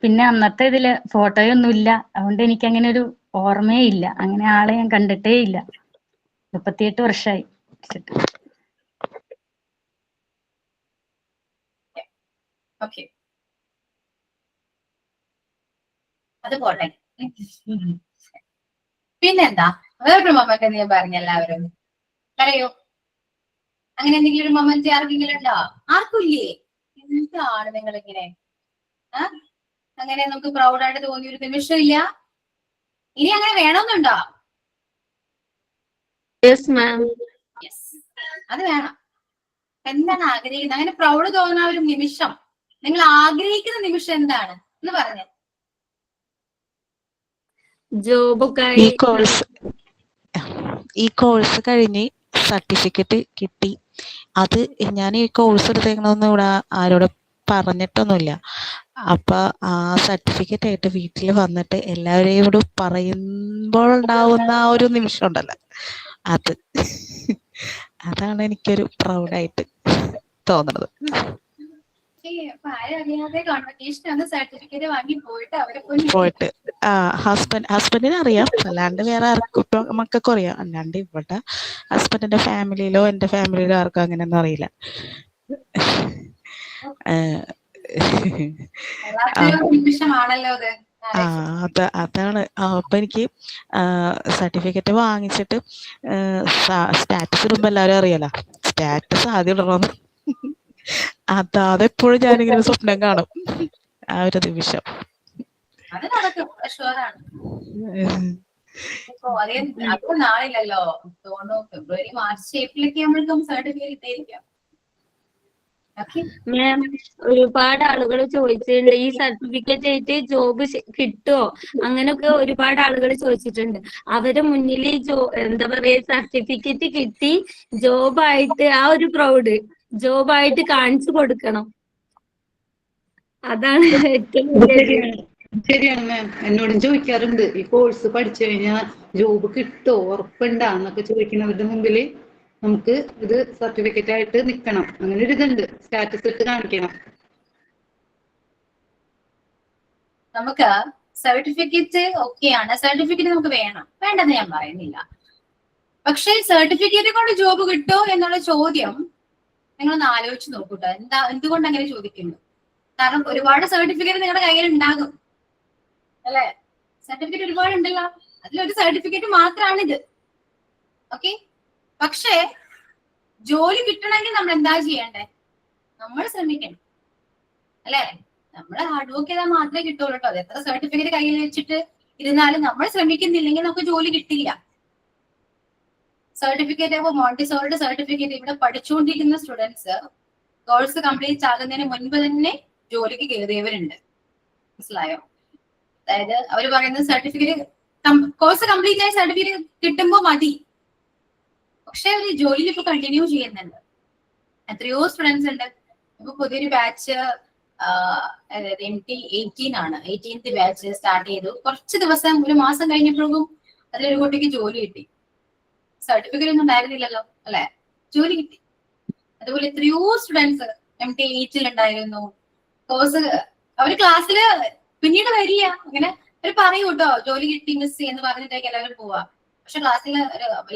Speaker 3: പിന്നെ അന്നത്തെ ഇതില് ഫോട്ടോയൊന്നും ഇല്ല. അതുകൊണ്ട് എനിക്ക് അങ്ങനെ ഒരു ഓർമ്മയേ ഇല്ല. അങ്ങനെ ആളെ ഞാൻ കണ്ടിട്ടേ ഇല്ല. 38 വർഷമായി.
Speaker 1: ഓക്കെ, അത് പോട്ടെ. പിന്നെന്താ, വേറൊരു മൊമെന്റ് നീ പറഞ്ഞ എല്ലാവരും പറയൂ. അങ്ങനെ എന്തെങ്കിലും ഒരു മൊമെന്റ് ആർക്കെങ്കിലും ഉണ്ടോ? ആർക്കും ഇല്ലേ? എന്താണ് നിങ്ങൾ ഇങ്ങനെ അങ്ങനെ നമുക്ക് പ്രൗഡായിട്ട് തോന്നിയ ഒരു നിമിഷം ഇല്ല? ഇനി അങ്ങനെ വേണമെന്നുണ്ടോ?
Speaker 6: Yes ma'am.
Speaker 1: യെസ്, അത് വേണം. എന്താണ് ആഗ്രഹിക്കുന്നത്? അങ്ങനെ പ്രൗഡ് തോന്നുന്ന ഒരു നിമിഷം, നിങ്ങൾ ആഗ്രഹിക്കുന്ന നിമിഷം എന്താണ് എന്ന് പറഞ്ഞേ.
Speaker 8: ഈ കോഴ്സ് കഴിഞ്ഞ് സർട്ടിഫിക്കറ്റ് കിട്ടി. അത് ഞാൻ ഈ കോഴ്സ് എടുത്തേക്കണമെന്ന് ഇവിടെ ആരോടും പറഞ്ഞിട്ടൊന്നുമില്ല. അപ്പൊ ആ സർട്ടിഫിക്കറ്റ് ആയിട്ട് വീട്ടിൽ വന്നിട്ട് എല്ലാവരെയും പറയുമ്പോൾ ഉണ്ടാവുന്ന ആ ഒരു നിമിഷം ഉണ്ടല്ലോ, അത് അതാണ് എനിക്കൊരു പ്രൗഡായിട്ട് തോന്നുന്നത്.
Speaker 1: അറിയാതെ കോൺവെക്കേഷൻ സർട്ടിഫിക്കറ്റ് വാങ്ങി പോയിട്ട് അവരെ
Speaker 8: പോയിട്ട് ഹസ്ബൻഡിനെ അറിയാം, അല്ലാണ്ട് വേറെ ആർക്കും ഇപ്പൊ മക്കൾക്കും അറിയാം. അല്ലാണ്ട് ഇവിടെ ഹസ്ബൻഡിന്റെ ഫാമിലിയിലോ എന്റെ ഫാമിലിയിലോ ആർക്കും അങ്ങനെയൊന്നും അറിയില്ല.
Speaker 1: നിമിഷമാണല്ലോ അത്.
Speaker 8: അതാണ്. അപ്പൊ എനിക്ക് സർട്ടിഫിക്കറ്റ് വാങ്ങിച്ചിട്ട് സ്റ്റാറ്റസ് ഇടുമ്പോ എല്ലാരും അറിയാലോ, സ്റ്റാറ്റസ് ആദ്യം ഇടണമെന്ന്. അതെപ്പോഴും ഞാനിങ്ങനെ സ്വപ്നം കാണും ആ ഒരു നിമിഷം.
Speaker 1: അത് നടക്കും, ഷുവറാണ്. അധികം നാളില്ലല്ലോ, തോന്നുന്നു ഫെബ്രുവരി മാർച്ച് ഏപ്രിലൊക്കെ ആകുമ്പോഴേക്കും സർട്ടിഫിക്കറ്റ് കിട്ടിയിരിക്കാം.
Speaker 7: മാം, ഒരുപാട് ആളുകൾ ചോദിച്ചിട്ടുണ്ട് ഈ സർട്ടിഫിക്കറ്റ് ആയിട്ട് ജോബ് കിട്ടുമോ, അങ്ങനെയൊക്കെ ഒരുപാട് ആളുകൾ ചോദിച്ചിട്ടുണ്ട്. അവരെ മുന്നിൽ എന്താ പറയാ, സർട്ടിഫിക്കറ്റ് കിട്ടി ജോബായിട്ട് ആ ഒരു പ്രൗഡ് ജോബായിട്ട് കാണിച്ചു കൊടുക്കണം. അതാണ് ഏറ്റവും
Speaker 9: ശരിയാണ് മാം. എന്നോടും ചോദിക്കാറുണ്ട്, ഈ കോഴ്സ് പഠിച്ചു കഴിഞ്ഞാൽ ജോബ് കിട്ടോ, ഉറപ്പുണ്ടാന്നൊക്കെ ചോദിക്കുന്നവരുടെ മുമ്പില് നമുക്ക് ഇത് സർട്ടിഫിക്കറ്റ് ആയിട്ട് നിക്കണം. അങ്ങനെ ഒരു ഇതുണ്ട്, സ്റ്റാറ്റസ് ഇട്ട് കാണിക്കണം.
Speaker 1: നമുക്ക് സർട്ടിഫിക്കറ്റ് ഓക്കെയാണ്, സർട്ടിഫിക്കറ്റ് നമുക്ക് വേണ്ടെന്ന് ഞാൻ പറയുന്നില്ല. പക്ഷെ സർട്ടിഫിക്കറ്റ് കൊണ്ട് ജോബ് കിട്ടോ എന്നുള്ള ചോദ്യം നിങ്ങളൊന്ന് ആലോചിച്ച് നോക്കൂട്ടോ. എന്തുകൊണ്ട് അങ്ങനെ ചോദിക്കുന്നു? കാരണം ഒരുപാട് സർട്ടിഫിക്കറ്റ് നിങ്ങളുടെ കയ്യിൽ ഉണ്ടാകും അല്ലെ? സർട്ടിഫിക്കറ്റ് ഒരുപാട് ഉണ്ടല്ലോ, അതിലൊരു സർട്ടിഫിക്കറ്റ് മാത്രമാണിത്. ഓക്കെ, പക്ഷേ ജോലി കിട്ടണമെങ്കിൽ നമ്മൾ എന്താ ചെയ്യണ്ടേ? നമ്മൾ ശ്രമിക്കണം അല്ലെ? നമ്മൾ ഹാർഡ് വർക്ക് ചെയ്താൽ മാത്രമേ കിട്ടുള്ളൂ കേട്ടോ. അത് എത്ര സർട്ടിഫിക്കറ്റ് കയ്യിൽ വെച്ചിട്ട് ഇരുന്നാലും നമ്മൾ ശ്രമിക്കുന്നില്ലെങ്കിൽ നമുക്ക് ജോലി കിട്ടില്ല. സർട്ടിഫിക്കറ്റ് ഇപ്പൊ മോണ്ടിസോറിയുടെ സർട്ടിഫിക്കറ്റ് ഇവിടെ പഠിച്ചുകൊണ്ടിരിക്കുന്ന സ്റ്റുഡൻസ് കോഴ്സ് കംപ്ലീറ്റ് ആകുന്നതിന് മുൻപ് തന്നെ ജോലിക്ക് കയറിയവരുണ്ട്. മനസ്സിലായോ? അതായത് അവർ പറയുന്ന സർട്ടിഫിക്കറ്റ് കോഴ്സ് കംപ്ലീറ്റ് ആയ സർട്ടിഫിക്കറ്റ് കിട്ടുമ്പോ മതി, പക്ഷെ അവർ ജോലിയിൽ ഇപ്പൊ കണ്ടിന്യൂ ചെയ്യുന്നുണ്ട്. എത്രയോ സ്റ്റുഡൻസ് ഉണ്ട്. ഇപ്പൊ പുതിയൊരു ബാച്ച് MT18 ആണ്, 18th ബാച്ച് സ്റ്റാർട്ട് ചെയ്തു. കുറച്ച് ദിവസം, ഒരു മാസം കഴിഞ്ഞപ്പോഴും അതിലൊരു കുട്ടിക്ക് ജോലി കിട്ടി. സർട്ടിഫിക്കറ്റ് ഒന്നും ഉണ്ടായിരുന്നില്ലല്ലോ അല്ലെ, ജോലി കിട്ടി. അതുപോലെ എത്രയോ സ്റ്റുഡൻസ് MT8 ഉണ്ടായിരുന്നു. കോഴ്സ് അവര് ക്ലാസ്സില് പിന്നീട് വരിക, അങ്ങനെ അവർ പറയൂ കേട്ടോ, ജോലി കിട്ടി മിസ് എന്ന് പറഞ്ഞിട്ടേക്ക് എല്ലാവരും പോവാ. പക്ഷെ ക്ലാസ്സിൽ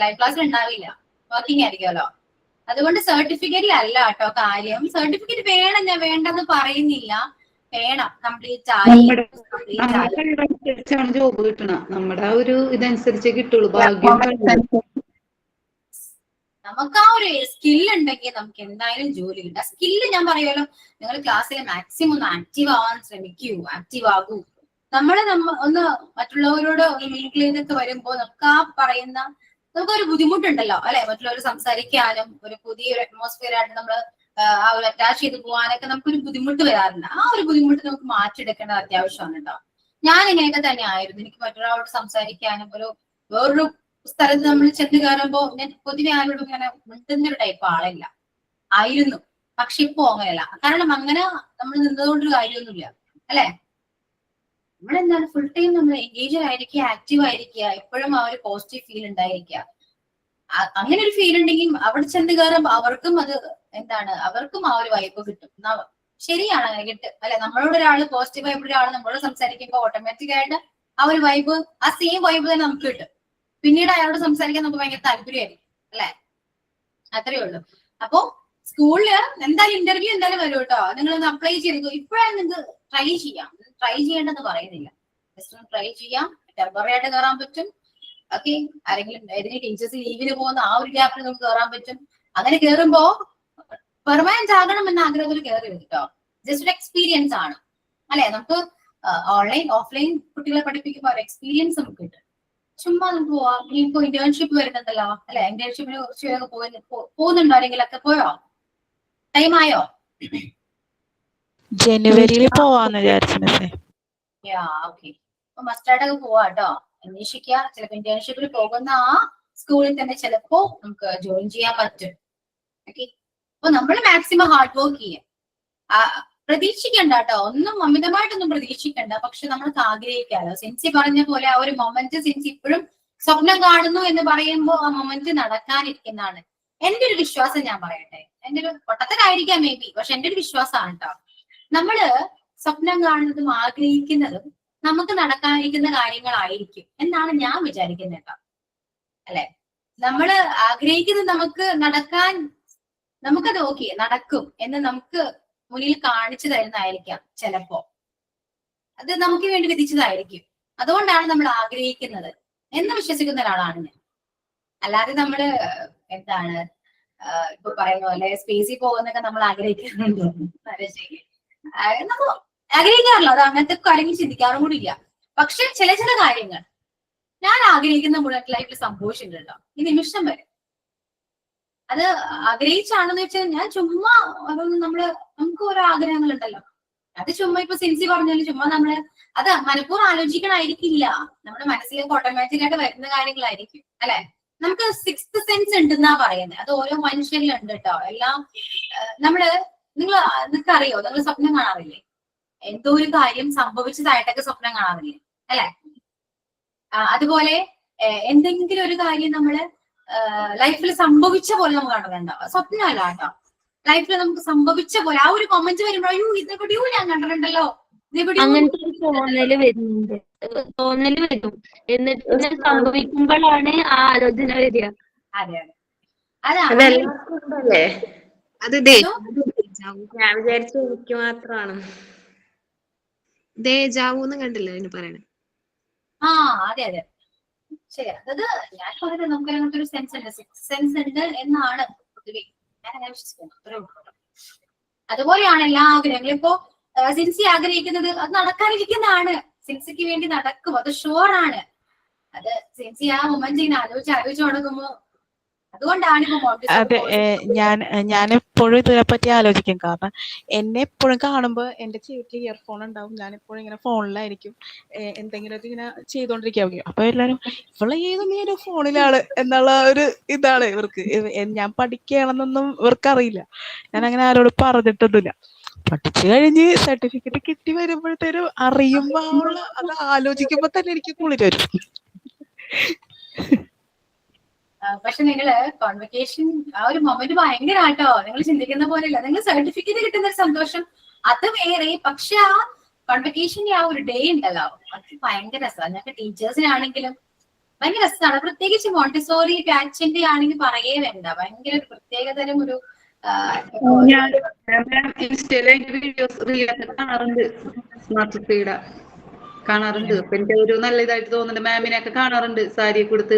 Speaker 1: ലൈവ് ക്ലാസ്സിൽ ഉണ്ടാവില്ല, വർക്കിംഗ് ആയിരിക്കുമല്ലോ. അതുകൊണ്ട് സർട്ടിഫിക്കറ്റിലല്ല കേട്ടോ കാര്യം. സർട്ടിഫിക്കറ്റ് വേണം, ഞാൻ വേണ്ടെന്ന് പറയുന്നില്ല, വേണം. കംപ്ലീറ്റ്
Speaker 9: അനുസരിച്ചാണ് ജോബ് കിട്ടണം. നമ്മുടെ ആ ഒരു ഇതനുസരിച്ചേ കിട്ടുള്ളൂ. ഭാഗ്യം
Speaker 1: നമുക്ക് ആ ഒരു സ്കിൽ ഉണ്ടെങ്കിൽ നമുക്ക് എന്തായാലും ജോലി കിട്ടും. സ്കില്ല് ഞാൻ പറയുമല്ലോ, നിങ്ങൾ ക്ലാസ്സിൽ മാക്സിമം ഒന്ന് ആക്റ്റീവ് ആവാൻ ശ്രമിക്കൂ, ആക്റ്റീവ് ആകൂ. ഒന്ന് മറ്റുള്ളവരോട് ഒന്ന് മിങ്കിൾ ചെയ്തൊക്കെ വരുമ്പോൾ നമുക്ക് ആ പറയുന്ന നമുക്കൊരു ബുദ്ധിമുട്ടുണ്ടല്ലോ അല്ലെ, മറ്റുള്ളവർ സംസാരിക്കാനും ഒരു പുതിയൊരു അറ്റ്മോസ്ഫിയർ ആയിട്ട് നമ്മൾ ആ ഒരു അറ്റാച്ച് ചെയ്ത് പോകാനൊക്കെ നമുക്കൊരു ബുദ്ധിമുട്ട് വരാറുണ്ട്. ആ ഒരു ബുദ്ധിമുട്ട് നമുക്ക് മാറ്റിയെടുക്കേണ്ടത് അത്യാവശ്യമാണ് കേട്ടോ. ഞാൻ ഇങ്ങനെയൊക്കെ തന്നെ ആയിരുന്നു. എനിക്ക് മറ്റൊരാളോട് സംസാരിക്കാനും വേറൊരു സ്ഥലത്ത് നമ്മൾ ചെന്ന് കയറുമ്പോ ഞാൻ പൊതുവെ ആരോടും ഇങ്ങനെ മിണ്ടുന്ന ഒരു ടൈപ്പ് ആളല്ല ആയിരുന്നു. പക്ഷെ ഇപ്പോ അങ്ങനെയല്ല. കാരണം അങ്ങനെ നമ്മൾ നിന്നതുകൊണ്ടൊരു കാര്യമൊന്നുമില്ല അല്ലെ. നമ്മളെന്താണ് ഫുൾ ടൈം നമ്മൾ എൻഗേജ് ആയിരിക്കുക, ആക്റ്റീവ് ആയിരിക്കുക, എപ്പോഴും ആ ഒരു പോസിറ്റീവ് ഫീൽ ഉണ്ടായിരിക്കുക. അങ്ങനെ ഒരു ഫീൽ ഉണ്ടെങ്കിൽ അവിടെ ചെന്ന് കയറുമ്പോ അവർക്കും അത് അവർക്കും ആ ഒരു വൈബ് കിട്ടും. ശരിയാണ്, അങ്ങനെ കിട്ടും അല്ലെ. നമ്മളോട് ഒരാള് പോസിറ്റീവ് ആയിട്ട് ഒരാൾ നമ്മളോട് സംസാരിക്കുമ്പോൾ ഓട്ടോമാറ്റിക് ആയിട്ട് ആ ഒരു വൈബ്, ആ സെയിം വൈബ് തന്നെ നമുക്ക് കിട്ടും. പിന്നീട് അയാളോട് സംസാരിക്കാൻ നമുക്ക് ഭയങ്കര താല്പര്യമായിരിക്കും അല്ലെ. അത്രയേ ഉള്ളൂ. അപ്പോ സ്കൂളില് എന്തായാലും ഇന്റർവ്യൂ എന്തായാലും വരും കേട്ടോ. നിങ്ങളൊന്ന് അപ്ലൈ ചെയ്തു. ഇപ്പോഴാണ് നിങ്ങൾക്ക് ട്രൈ ചെയ്യാം. ട്രൈ ചെയ്യേണ്ടെന്ന് പറയുന്നില്ല, ജസ്റ്റ് ഒന്ന് ട്രൈ ചെയ്യാം. ടെമ്പററി ആയിട്ട് കയറാൻ പറ്റും. ഓക്കെ, ആരെങ്കിലും ഏതെങ്കിലും ടീച്ചേഴ്സ് ലീവിന് പോകുന്ന ആ ഒരു ഗ്യാപ്പിൽ നമുക്ക് കയറാൻ പറ്റും. അങ്ങനെ കയറുമ്പോ പെർമനന്റ് ആകണം എന്ന ആഗ്രഹത്തിൽ കയറി കേട്ടോ. ജസ്റ്റ് ഒരു എക്സ്പീരിയൻസ് ആണ് അല്ലെ. നമുക്ക് ഓൺലൈൻ ഓഫ്ലൈൻ കുട്ടികളെ പഠിപ്പിക്കുമ്പോൾ ഒരു എക്സ്പീരിയൻസ് നമുക്ക് കിട്ടും. ചുമ്മാ നമുക്ക് പോവാം. ഇനിയിപ്പോ ഇന്റേൺഷിപ്പ് വരുന്നുണ്ടല്ലോ അല്ലെ, ഇന്റേൺഷിപ്പിന് കുറച്ച് പേരൊക്കെ പോകുന്നുണ്ടോ? ആരെങ്കിലും ഒക്കെ പോയോ? ടൈം ആയോ?
Speaker 8: ജനുവരിയിൽ പോവാന്ന് വിചാരിച്ചു.
Speaker 1: ഓക്കെ, അപ്പൊ മസ്റ്റാർട്ടൊക്കെ പോവാ കേട്ടോ. അന്വേഷിക്കുക. ചിലപ്പോ ഇന്റേൺഷിപ്പിൽ പോകുന്ന ആ സ്കൂളിൽ തന്നെ ചിലപ്പോ നമുക്ക് ജോയിൻ ചെയ്യാൻ പറ്റും. ഓക്കെ, അപ്പൊ നമ്മൾ മാക്സിമം ഹാർഡ് വർക്ക് ചെയ്യാം. പ്രതീക്ഷിക്കണ്ട കേട്ടോ, ഒന്നും അമിതമായിട്ടൊന്നും പ്രതീക്ഷിക്കണ്ട. പക്ഷെ നമ്മൾക്ക് ആഗ്രഹിക്കാലോ. സിൻസി പറഞ്ഞ പോലെ ആ ഒരു മൊമെന്റ് സിൻസി ഇപ്പോഴും സ്വപ്നം കാണുന്നു എന്ന് പറയുമ്പോൾ ആ മൊമെന്റ് നടക്കാനിരിക്കുന്നതാണ്. എന്റെ ഒരു വിശ്വാസം ഞാൻ പറയട്ടെ, എന്റെ ഒരു പൊട്ടത്തരായിരിക്കാം മേ ബി, പക്ഷെ എന്റെ ഒരു വിശ്വാസമാണ് കേട്ടോ. നമ്മള് സ്വപ്നം കാണുന്നതും ആഗ്രഹിക്കുന്നതും നമുക്ക് നടക്കാനിരിക്കുന്ന കാര്യങ്ങളായിരിക്കും എന്നാണ് ഞാൻ വിചാരിക്കുന്നത് കേട്ടോ. അല്ലെ, നമ്മള് ആഗ്രഹിക്കുന്നത് നമുക്ക് നടക്കാൻ, നമുക്കത് ഓക്കെ നടക്കും എന്ന് നമുക്ക് മുന്നിൽ കാണിച്ചു തരുന്നതായിരിക്കാം ചിലപ്പോ. അത് നമുക്ക് വേണ്ടി വിധിച്ചതായിരിക്കും. അതുകൊണ്ടാണ് നമ്മൾ ആഗ്രഹിക്കുന്നത് എന്ന് വിശ്വസിക്കുന്ന ഒരാളാണ് ഞാൻ. അല്ലാതെ നമ്മള് എന്താണ് ഇപ്പൊ പറയുന്ന പോലെ സ്പേസിൽ പോകുന്നൊക്കെ നമ്മൾ ആഗ്രഹിക്കുന്നുണ്ടോ? നമ്മൾ ആഗ്രഹിക്കാറില്ല. അത് അങ്ങനത്തെ കാര്യങ്ങൾ ചിന്തിക്കാറും കൂടി ഇല്ല. പക്ഷെ ചില കാര്യങ്ങൾ ഞാൻ ആഗ്രഹിക്കുന്ന മുഴുവൻ ലൈഫിൽ സംഭവിച്ചിട്ടുണ്ടോ ഈ നിമിഷം വരെ. അത് ആഗ്രഹിച്ചാണെന്ന് വെച്ചാൽ ഞാൻ ചുമ്മാ നമുക്ക് ഓരോ ആഗ്രഹങ്ങളുണ്ടല്ലോ, അത് ചുമ്മാ ഇപ്പൊ സിൻസി പറഞ്ഞാലും ചുമ്മാ നമ്മള് അത് മനഃപൂർവ്വം ആലോചിക്കണായിരിക്കില്ല, നമ്മുടെ മനസ്സിലേക്ക് ഓട്ടോമാറ്റിക് ആയിട്ട് വരുന്ന കാര്യങ്ങളായിരിക്കും. അല്ലെ, നമുക്ക് 6th സെൻസ് ഉണ്ടെന്നാ പറയുന്നത്. അത് ഓരോ മനുഷ്യരിലും ഉണ്ട് കേട്ടോ. എല്ലാം നിങ്ങൾക്ക് അറിയോ, നിങ്ങൾ സ്വപ്നം കാണാറില്ലേ? എന്തോ ഒരു കാര്യം സംഭവിച്ചതായിട്ടൊക്കെ സ്വപ്നം കാണാറില്ലേ? അല്ലെ, അതുപോലെ എന്തെങ്കിലും ഒരു കാര്യം നമ്മള് ലൈഫിൽ സംഭവിച്ച പോലെ നമുക്ക് കണ്ടിട്ടുണ്ടാവും. സ്വപ്നമല്ല കേട്ടോ, ലൈഫിൽ നമുക്ക് സംഭവിച്ച പോലെ ആ ഒരു കമന്റ് വരുമ്പോൾ അയ്യോ ഇതെവിടെയോ ഞാൻ കണ്ടിട്ടുണ്ടല്ലോ,
Speaker 7: അങ്ങനത്തെ ഒരു തോന്നല് വരുന്നുണ്ട്, തോന്നല് വരും. എന്നിട്ട് സംഭവിക്കുമ്പോഴാണ് ആ ആലോചന വരിക.
Speaker 1: അതെ അതെ
Speaker 6: അതെല്ലാവർക്കും
Speaker 4: അത്
Speaker 6: ഞാൻ വിചാരിച്ചു എനിക്ക് മാത്രമാണ്.
Speaker 4: ദേജാവൂന്ന് കണ്ടില്ല അതിന് പറയണേ.
Speaker 1: ആ അതെ അതെ ശരി. അതായത് ഞാൻ പറയുന്നത് നമുക്ക് അങ്ങനത്തെ ഒരു സെൻസ് ഉണ്ട്, 6th സെൻസ് ഉണ്ട് എന്നാണ് പൊതുവെ ഞാൻ അങ്ങനെ വിശ്വസിക്കുന്നത്. അത്രേ ഉള്ളൂ. അതുപോലെയാണ് എല്ലാ ആഗ്രഹങ്ങളും. ഇപ്പോ സിൻസി ആഗ്രഹിക്കുന്നത് അത് നടക്കാനിരിക്കുന്നതാണ്. സിൻസിക്ക് വേണ്ടി നടക്കും, അത് ഷുവറാണ്. അത് സിൻസി ആ മൊമെന്റ് ഇങ്ങനെ ആലോചിച്ച് തുടങ്ങുമ്പോ അതുകൊണ്ടാണ്
Speaker 8: അതെ, ഞാൻ എപ്പോഴും ഇതിനെപ്പറ്റി ആലോചിക്കും. കാരണം എന്നെ എപ്പോഴും കാണുമ്പോൾ എന്റെ ചെവിക്ക് ഇയർഫോൺ ഉണ്ടാവും, ഞാൻ എപ്പോഴും ഇങ്ങനെ ഫോണിലായിരിക്കും എന്തെങ്കിലുമൊക്കെ ഇങ്ങനെ ചെയ്തോണ്ടിരിക്കുക. അപ്പൊ എല്ലാരും ഇവളെ ഏതൊരു ഫോണിലാണ് എന്നുള്ള ഒരു ഇതാണ് ഇവർക്ക്. ഞാൻ പഠിക്കുകയാണെന്നൊന്നും ഇവർക്ക് അറിയില്ല. ഞാൻ അങ്ങനെ ആരോട് പറഞ്ഞിട്ടൊന്നുമില്ല. പഠിച്ചു കഴിഞ്ഞ് സർട്ടിഫിക്കറ്റ് കിട്ടി വരുമ്പോഴത്തേനും അറിയുമ്പോ അത് ആലോചിക്കുമ്പോ തന്നെ എനിക്ക് കുളിര് വരും.
Speaker 1: പക്ഷെ നിങ്ങള് കോൺവെക്കേഷൻ ആ ഒരു മൊമെന്റ് ഭയങ്കര ആട്ടോ. നിങ്ങൾ ചിന്തിക്കുന്ന പോലെയല്ല. നിങ്ങൾ സർട്ടിഫിക്കറ്റ് കിട്ടുന്ന ഒരു സന്തോഷം അത് വേറെ. പക്ഷെ ആ കോൺവെക്കേഷന്റെ ആ ഒരു ഡേ ഉണ്ടല്ലോ, അത് ഭയങ്കര രസമാണ്. ഞങ്ങൾക്ക് ടീച്ചേഴ്സിനാണെങ്കിലും ഭയങ്കര രസമാണ്. പ്രത്യേകിച്ച് മോണ്ടിസോറി ബാച്ചിന്റെ ആണെങ്കിൽ പറയേ വേണ്ട, ഭയങ്കര ഒരു പ്രത്യേകതരം ഒരു
Speaker 9: കാണാറുണ്ട്. അപ്പൊ എനിക്ക് ഒരു നല്ല ഇതായിട്ട് തോന്നുന്നുണ്ട്. മാമിനെ ഒക്കെ കാണാറുണ്ട് സാരി കൊടുത്ത്.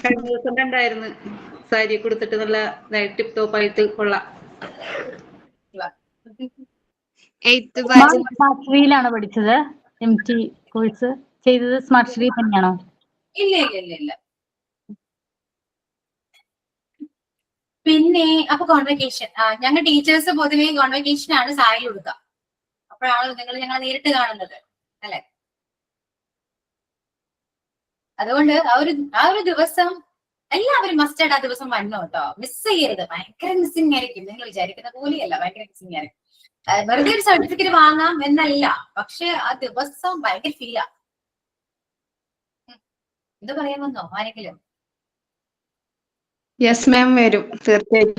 Speaker 9: കഴിഞ്ഞ ദിവസം കണ്ടായിരുന്നു സാരി കൊടുത്തിട്ട് നല്ല ടിപ് ടോപ്പ് ആയിട്ട് കൊള്ളാം.
Speaker 3: സ്മാർട്ട് ശ്രീയിലാണോ പഠിച്ചത്? MT കോഴ്സ് ചെയ്തത് സ്മാർട്ട് ശ്രീ തന്നെയാണോ?
Speaker 1: ഇല്ല. പിന്നെ അപ്പൊ കോൺവെക്കേഷൻ ഞങ്ങൾ ടീച്ചേഴ്സ് പൊതുവെ കോൺവെക്കേഷൻ ആണ് സാരി കൊടുക്കുക. അപ്പോഴാണ് നിങ്ങൾ ഞങ്ങളെ നേരിട്ട് കാണുന്നത് അല്ലെ. അതുകൊണ്ട് ആ ഒരു ദിവസം എല്ലാവരും മസ്റ്റായിട്ട് ആ ദിവസം വന്നു കേട്ടോ. മിസ് ചെയ്യരുത്. ഭയങ്കര മിസ്സിംഗ് ആയിരിക്കും. നിങ്ങൾ വിചാരിക്കുന്ന പോലെയല്ല, ഭയങ്കര മിസ്സിംഗ് ആയിരിക്കും. വെറുതെ ഒരു സർട്ടിഫിക്കറ്റ് വാങ്ങാം എന്നല്ല, പക്ഷെ ആ ദിവസം ഭയങ്കര ഫീലാ. എന്ത് പറയാമെന്നോ ആരെങ്കിലും?
Speaker 4: യെസ് മാം, വരും തീർച്ചയായും.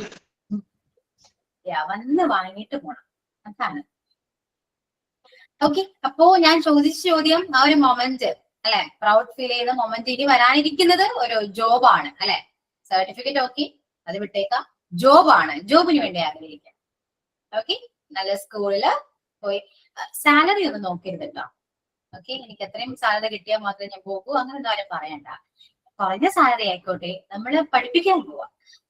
Speaker 1: വന്ന് വാങ്ങിയിട്ട് പോണം, അതാണ്. ഓക്കെ, അപ്പോ ഞാൻ ചോദിച്ച ചോദ്യം ആ ഒരു മൊമെന്റ് അല്ലെ, പ്രൗഡ് ഫീൽ ചെയ്യുന്ന മൊമെന്റ് ഇനി വരാനിരിക്കുന്നത് ഒരു ജോബാണ് അല്ലെ. സർട്ടിഫിക്കറ്റ് ഓക്കെ, അത് വിട്ടേക്കാം. ജോബാണ്, ജോബിന് വേണ്ടി ആഗ്രഹിക്കാം. ഓക്കെ, നല്ല സ്കൂളില് പോയി സാലറി ഒന്നും നോക്കരുത് കേട്ടോ. ഓക്കെ, എനിക്ക് എത്രയും സാലറി കിട്ടിയാൽ മാത്രമേ ഞാൻ പോകൂ, അങ്ങനെ കാര്യം പറയണ്ട. കുറഞ്ഞ സാലറി ആയിക്കോട്ടെ, നമ്മള് പഠിപ്പിക്കാൻ പോവാ.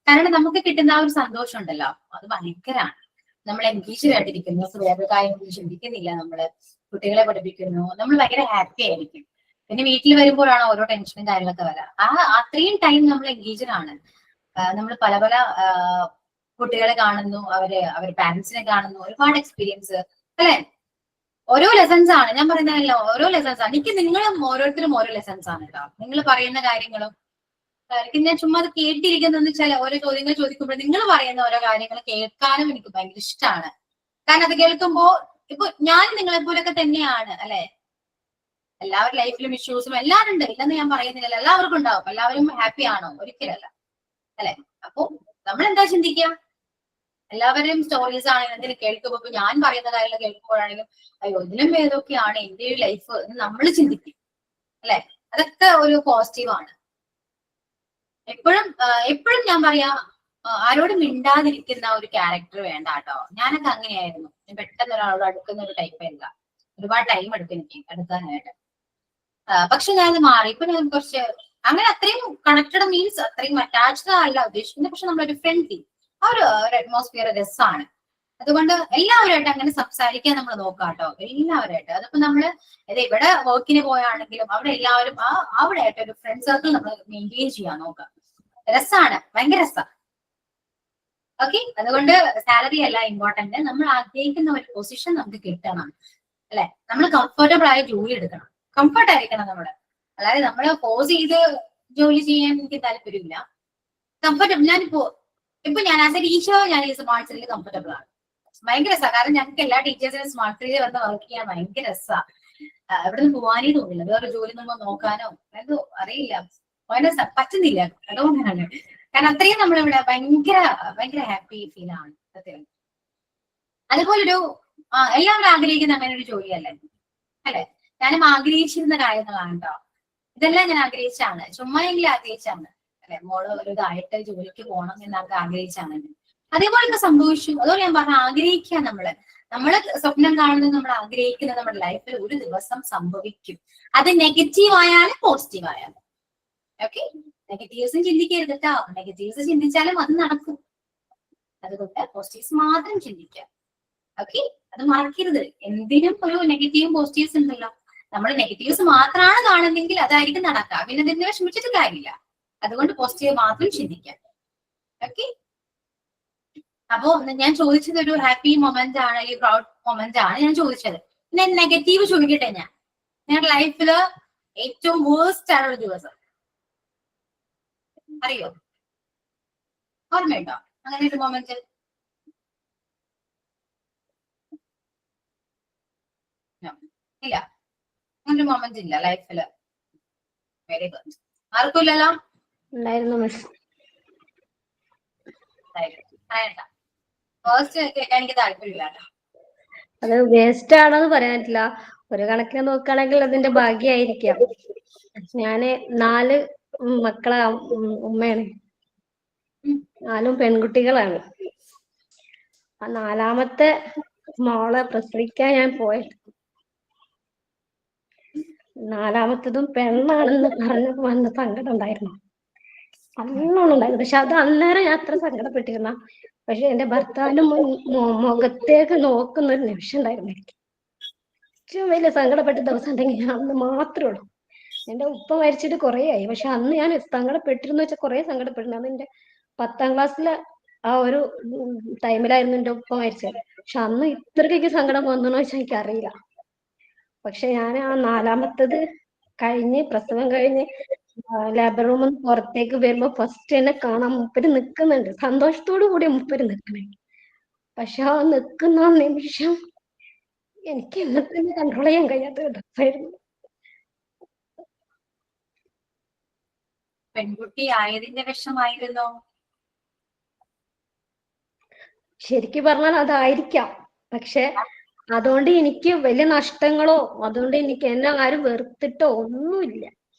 Speaker 1: കാരണം നമുക്ക് കിട്ടുന്ന ആ ഒരു സന്തോഷം ഉണ്ടല്ലോ, അത് ഭയങ്കരമാണ്. നമ്മൾ എൻഗേജ്ഡ് ആയിട്ടിരിക്കുന്നു, വേറെ കാര്യങ്ങളൊന്നും ചിന്തിക്കുന്നില്ല, നമ്മള് കുട്ടികളെ പഠിപ്പിക്കുന്നു, നമ്മൾ ഭയങ്കര ഹാപ്പി ആയിരിക്കും. പിന്നെ വീട്ടിൽ വരുമ്പോഴാണ് ഓരോ ടെൻഷനും കാര്യങ്ങളൊക്കെ വരാം. അത്രയും ടൈം നമ്മൾ എൻഗേജ്ഡ് ആണ്. നമ്മൾ പല കുട്ടികളെ കാണുന്നു, അവര് പാരന്റ്സിനെ കാണുന്നു, ഒരുപാട് എക്സ്പീരിയൻസ് അല്ലെ. ഓരോ ലെസൺസ് ആണ് ഞാൻ പറയുന്നതല്ലോ, ഓരോ ലെസൺസ് ആണ്. എനിക്ക് നിങ്ങളും ഓരോരുത്തരും ഓരോ ലെസൺസ് ആണ് കേട്ടോ. നിങ്ങൾ പറയുന്ന കാര്യങ്ങളും ഞാൻ ചുമ്മാ അത് കേട്ടിരിക്കുന്ന വെച്ചാൽ ഓരോ ചോദ്യങ്ങൾ ചോദിക്കുമ്പോൾ നിങ്ങൾ പറയുന്ന ഓരോ കാര്യങ്ങൾ കേൾക്കാനും എനിക്ക് ഭയങ്കര ഇഷ്ടമാണ്. കാരണം അത് കേൾക്കുമ്പോ ഇപ്പൊ ഞാൻ നിങ്ങളെ പോലൊക്കെ തന്നെയാണ് അല്ലെ. എല്ലാവരുടെ ലൈഫിലും ഇഷ്യൂസും എല്ലാവരും ഉണ്ട്, ഇല്ലെന്ന് ഞാൻ പറയുന്നില്ല, എല്ലാവർക്കും ഉണ്ടാവും. എല്ലാവരും ഹാപ്പി ആണോ? ഒരിക്കലല്ല, അല്ലെ? അപ്പൊ നമ്മൾ എന്താ ചിന്തിക്കുക? എല്ലാവരും സ്റ്റോറീസ് ആണ് എന്തെങ്കിലും കേൾക്കുമ്പോൾ, ഇപ്പൊ ഞാൻ പറയുന്ന കാര്യങ്ങൾ കേൾക്കുമ്പോഴാണെങ്കിലും അയ്യോ ഇതിലും ഏതൊക്കെയാണ് എന്റെ ഒരു ലൈഫ് എന്ന് നമ്മൾ ചിന്തിക്കും, അല്ലെ? അതൊക്കെ ഒരു പോസിറ്റീവാണ്. എപ്പോഴും ഞാൻ പറയാ, ആരോടും മിണ്ടാതിരിക്കുന്ന ഒരു ക്യാരക്ടർ വേണ്ട കേട്ടോ. ഞാനൊക്കെ അങ്ങനെയായിരുന്നു. ഞാൻ പെട്ടെന്ന് ഒരാളോട് അടുക്കുന്ന ഒരു ടൈപ്പ് അല്ല. ഒരുപാട് ടൈം എടുക്കും എനിക്ക് അടുക്കാനായിട്ട്. പക്ഷെ ഞാനത് മാറി. ഇപ്പൊ ഞാൻ കുറച്ച് അങ്ങനെ അത്രയും കണക്റ്റഡ് മീൻസ് അത്രയും അറ്റാച്ച്ഡ് അല്ല ഉദ്ദേശിക്കുന്നത്. പക്ഷെ നമ്മളൊരു ഫ്രണ്ട്ലി ആ ഒരു അറ്റ്മോസ്ഫിയർ രസമാണ്. അതുകൊണ്ട് എല്ലാവരുമായിട്ട് അങ്ങനെ സംസാരിക്കാൻ നമ്മൾ നോക്കാം കേട്ടോ, എല്ലാവരുമായിട്ട്. അതിപ്പോ നമ്മള് ഇവിടെ വർക്കിന് പോയാണെങ്കിലും അവിടെ എല്ലാവരും അവിടെ ആയിട്ട് ഒരു ഫ്രണ്ട് സർക്കിൾ നമ്മൾ മെയിൻറ്റെയിൻ ചെയ്യാൻ നോക്കാം. രസമാണ്, ഭയങ്കര രസമാണ്. ഓക്കെ, അതുകൊണ്ട് സാലറി അല്ല ഇമ്പോർട്ടന്റ്, നമ്മൾ ആഗ്രഹിക്കുന്ന ഒരു പൊസിഷൻ നമുക്ക് കിട്ടണം, അല്ലെ? നമ്മൾ കംഫർട്ടബിൾ ആയ ജോലി എടുക്കണം, കംഫർട്ട് ആയിരിക്കണം നമ്മള്. അതായത് നമ്മള് ഫോഴ്സ് ചെയ്ത് ജോലി ചെയ്യാൻ എനിക്ക് താല്പര്യമില്ല. കംഫർട്ടബിൾ ഞാൻ ആസ് എ ടീച്ചർ ഞാൻ ഈ സ്മാർട്ട് സിറ്റിയിൽ കംഫർട്ടബിൾ ആണ്. ഭയങ്കര രസമാണ്. കാരണം ഞങ്ങൾക്ക് എല്ലാ ടീച്ചേഴ്സിനും സ്മാർട്ട് സിറ്റിയിൽ വന്ന് വർക്ക് ചെയ്യാൻ ഭയങ്കര രസമാണ്. ഇവിടെ നിന്ന് പോകാനേ തോന്നില്ല, വേറെ ജോലി നമ്മൾ നോക്കാനോ എന്തോ അറിയില്ല, ഭയങ്കര പറ്റുന്നില്ല. അതുകൊണ്ടാണ്, കാരണം അത്രയും നമ്മളിവിടെ ഭയങ്കര ഹാപ്പി ഫീൽ ആണ് സത്യം. അതുപോലൊരു എല്ലാവരും ആഗ്രഹിക്കുന്ന അങ്ങനെ ഒരു ജോലിയല്ലേ, അല്ലെ? ഞാനും ആഗ്രഹിച്ചിരുന്ന കാര്യങ്ങളാണ് കേട്ടോ. ഇതെല്ലാം ഞാൻ ആഗ്രഹിച്ചാണ്, ചുമ്മാ എങ്കിലും ആഗ്രഹിച്ചാണ്, അല്ലെ? മോള് ഒരു ഇതായിട്ട് ജോലിക്ക് പോകണം എന്നൊക്കെ ആഗ്രഹിച്ചാണ്. അതേപോലെയൊക്കെ സംഭവിച്ചു. അതുപോലെ ഞാൻ പറഞ്ഞ ആഗ്രഹിക്കുക, നമ്മള് സ്വപ്നം കാണുന്നത്, നമ്മൾ ആഗ്രഹിക്കുന്നത് നമ്മുടെ ലൈഫിൽ ഒരു ദിവസം സംഭവിക്കും. അത് നെഗറ്റീവ് ആയാലും പോസിറ്റീവ് ആയാലും. ഓക്കെ, നെഗറ്റീവ്സും ചിന്തിക്കരുത് കേട്ടോ. നെഗറ്റീവ്സ് ചിന്തിച്ചാലും അത് നടക്കും. അതുകൊണ്ട് പോസിറ്റീവ്സ് മാത്രം ചിന്തിക്കുക. ഓക്കെ, അത് മറക്കരുത്. എന്തിനും ഒരു നെഗറ്റീവും പോസിറ്റീവ്സ് ഉണ്ടല്ലോ. നമ്മൾ നെഗറ്റീവ്സ് മാത്രമാണ് കാണുന്നെങ്കിൽ അതായിരിക്കും നടക്കുക. പിന്നെ ഇതിനെ വിഷമിച്ചിട്ട് കാര്യമില്ല. അതുകൊണ്ട് പോസിറ്റീവ് മാത്രം ചിന്തിക്കാം. ഓക്കെ, അപ്പോ ഞാൻ ചോദിച്ചത് ഒരു ഹാപ്പി മൊമെന്റ് ആണ്, ഈ പ്രൗഡ് മൊമെന്റ് ആണ് ഞാൻ ചോദിച്ചത്. പിന്നെ നെഗറ്റീവ് ചോദിക്കട്ടെ. നിങ്ങളുടെ ലൈഫില് ഏറ്റവും വേഴ്സ്റ്റ് ആണ് ഒരു ദിവസം അറിയോ? ഓർമ്മയുണ്ടോ അങ്ങനെ ഒരു മൊമെന്റ്? ഇല്ല, അങ്ങനൊരു മൊമെന്റ് ഇല്ല ലൈഫില്. Very good. ആർക്കും ഇല്ലല്ലോ?
Speaker 2: ഉണ്ടായിരുന്നു മിസ്.
Speaker 1: ഫസ്റ്റ് കേൾക്കാൻ എനിക്ക് താല്പര്യമില്ല.
Speaker 2: അത് വേസ്റ്റ് ആണെന്ന് പറയാൻ പറ്റില്ല. ഒരു കണക്കിന് നോക്കുകയാണെങ്കിൽ അതിന്റെ ഭാഗ്യമായിരിക്കാം. ഞാന് 4 മക്കളെ ഉമ്മയാണ്. 4 പെൺകുട്ടികളാണ്. ആ 4ാമത്തെ മോളെ പ്രസവിക്കാൻ ഞാൻ പോയത്. 4ാമത്തതും പെണ്ണാണെന്ന് പറഞ്ഞപ്പോ വന്ന സങ്കടം ഉണ്ടായിരുന്നു, നല്ലോണം ഉണ്ടായിരുന്നു. പക്ഷെ അത് അന്നേരം ഞാൻ അത്ര സങ്കടപ്പെട്ടിരുന്ന, പക്ഷെ എന്റെ ഭർത്താവിന്റെ മുഖത്തേക്ക് നോക്കുന്ന ഒരു നിമിഷം ഉണ്ടായിരുന്നു എനിക്ക്. ഏറ്റവും വലിയ സങ്കടപ്പെട്ട ദിവസം ഉണ്ടെങ്കിൽ അന്ന് മാത്രമേ ഉള്ളൂ. എന്റെ ഉപ്പ മരിച്ചിട്ട് കുറേ ആയി, പക്ഷെ അന്ന് ഞാൻ സങ്കടപ്പെട്ടിരുന്നു വെച്ചാൽ കുറേ സങ്കടപ്പെട്ടിരുന്നു. അന്ന് എന്റെ 10ാം ക്ലാസ്സിലെ ആ ഒരു ടൈമിലായിരുന്നു എന്റെ ഉപ്പ മരിച്ചത്. പക്ഷെ അന്ന് ഇത്രയ്ക്ക് സങ്കടം വന്നെന്ന് വെച്ചാൽ എനിക്കറിയില്ല. പക്ഷെ ഞാൻ ആ 4ാമത്തത് കഴിഞ്ഞ് പ്രസവം കഴിഞ്ഞ് ലേബർ റൂമിൽ നിന്ന് പുറത്തേക്ക് വരുമ്പോ ഫസ്റ്റ് എന്നെ കാണാൻ മൂപ്പര് നിൽക്കുന്നുണ്ട്. സന്തോഷത്തോടു കൂടി മൂപ്പര് നിൽക്കണേ. പക്ഷെ ആ നിൽക്കുന്ന നിമിഷം എനിക്ക് എന്നത്തെ കൺട്രോൾ ചെയ്യാൻ കഴിയാത്ത ദിവസമായിരുന്നു.
Speaker 1: പെൺകുട്ടി ആയതിന്റെ വിഷമായിരുന്നോ?
Speaker 2: ശരിക്കും പറഞ്ഞാൽ അതായിരിക്കാം. പക്ഷെ അതുകൊണ്ട് എനിക്ക് വലിയ നഷ്ടങ്ങളോ അതുകൊണ്ട് എനിക്ക് എന്നെ ആരും വെറുത്തിട്ടോ ഒന്നുമില്ല.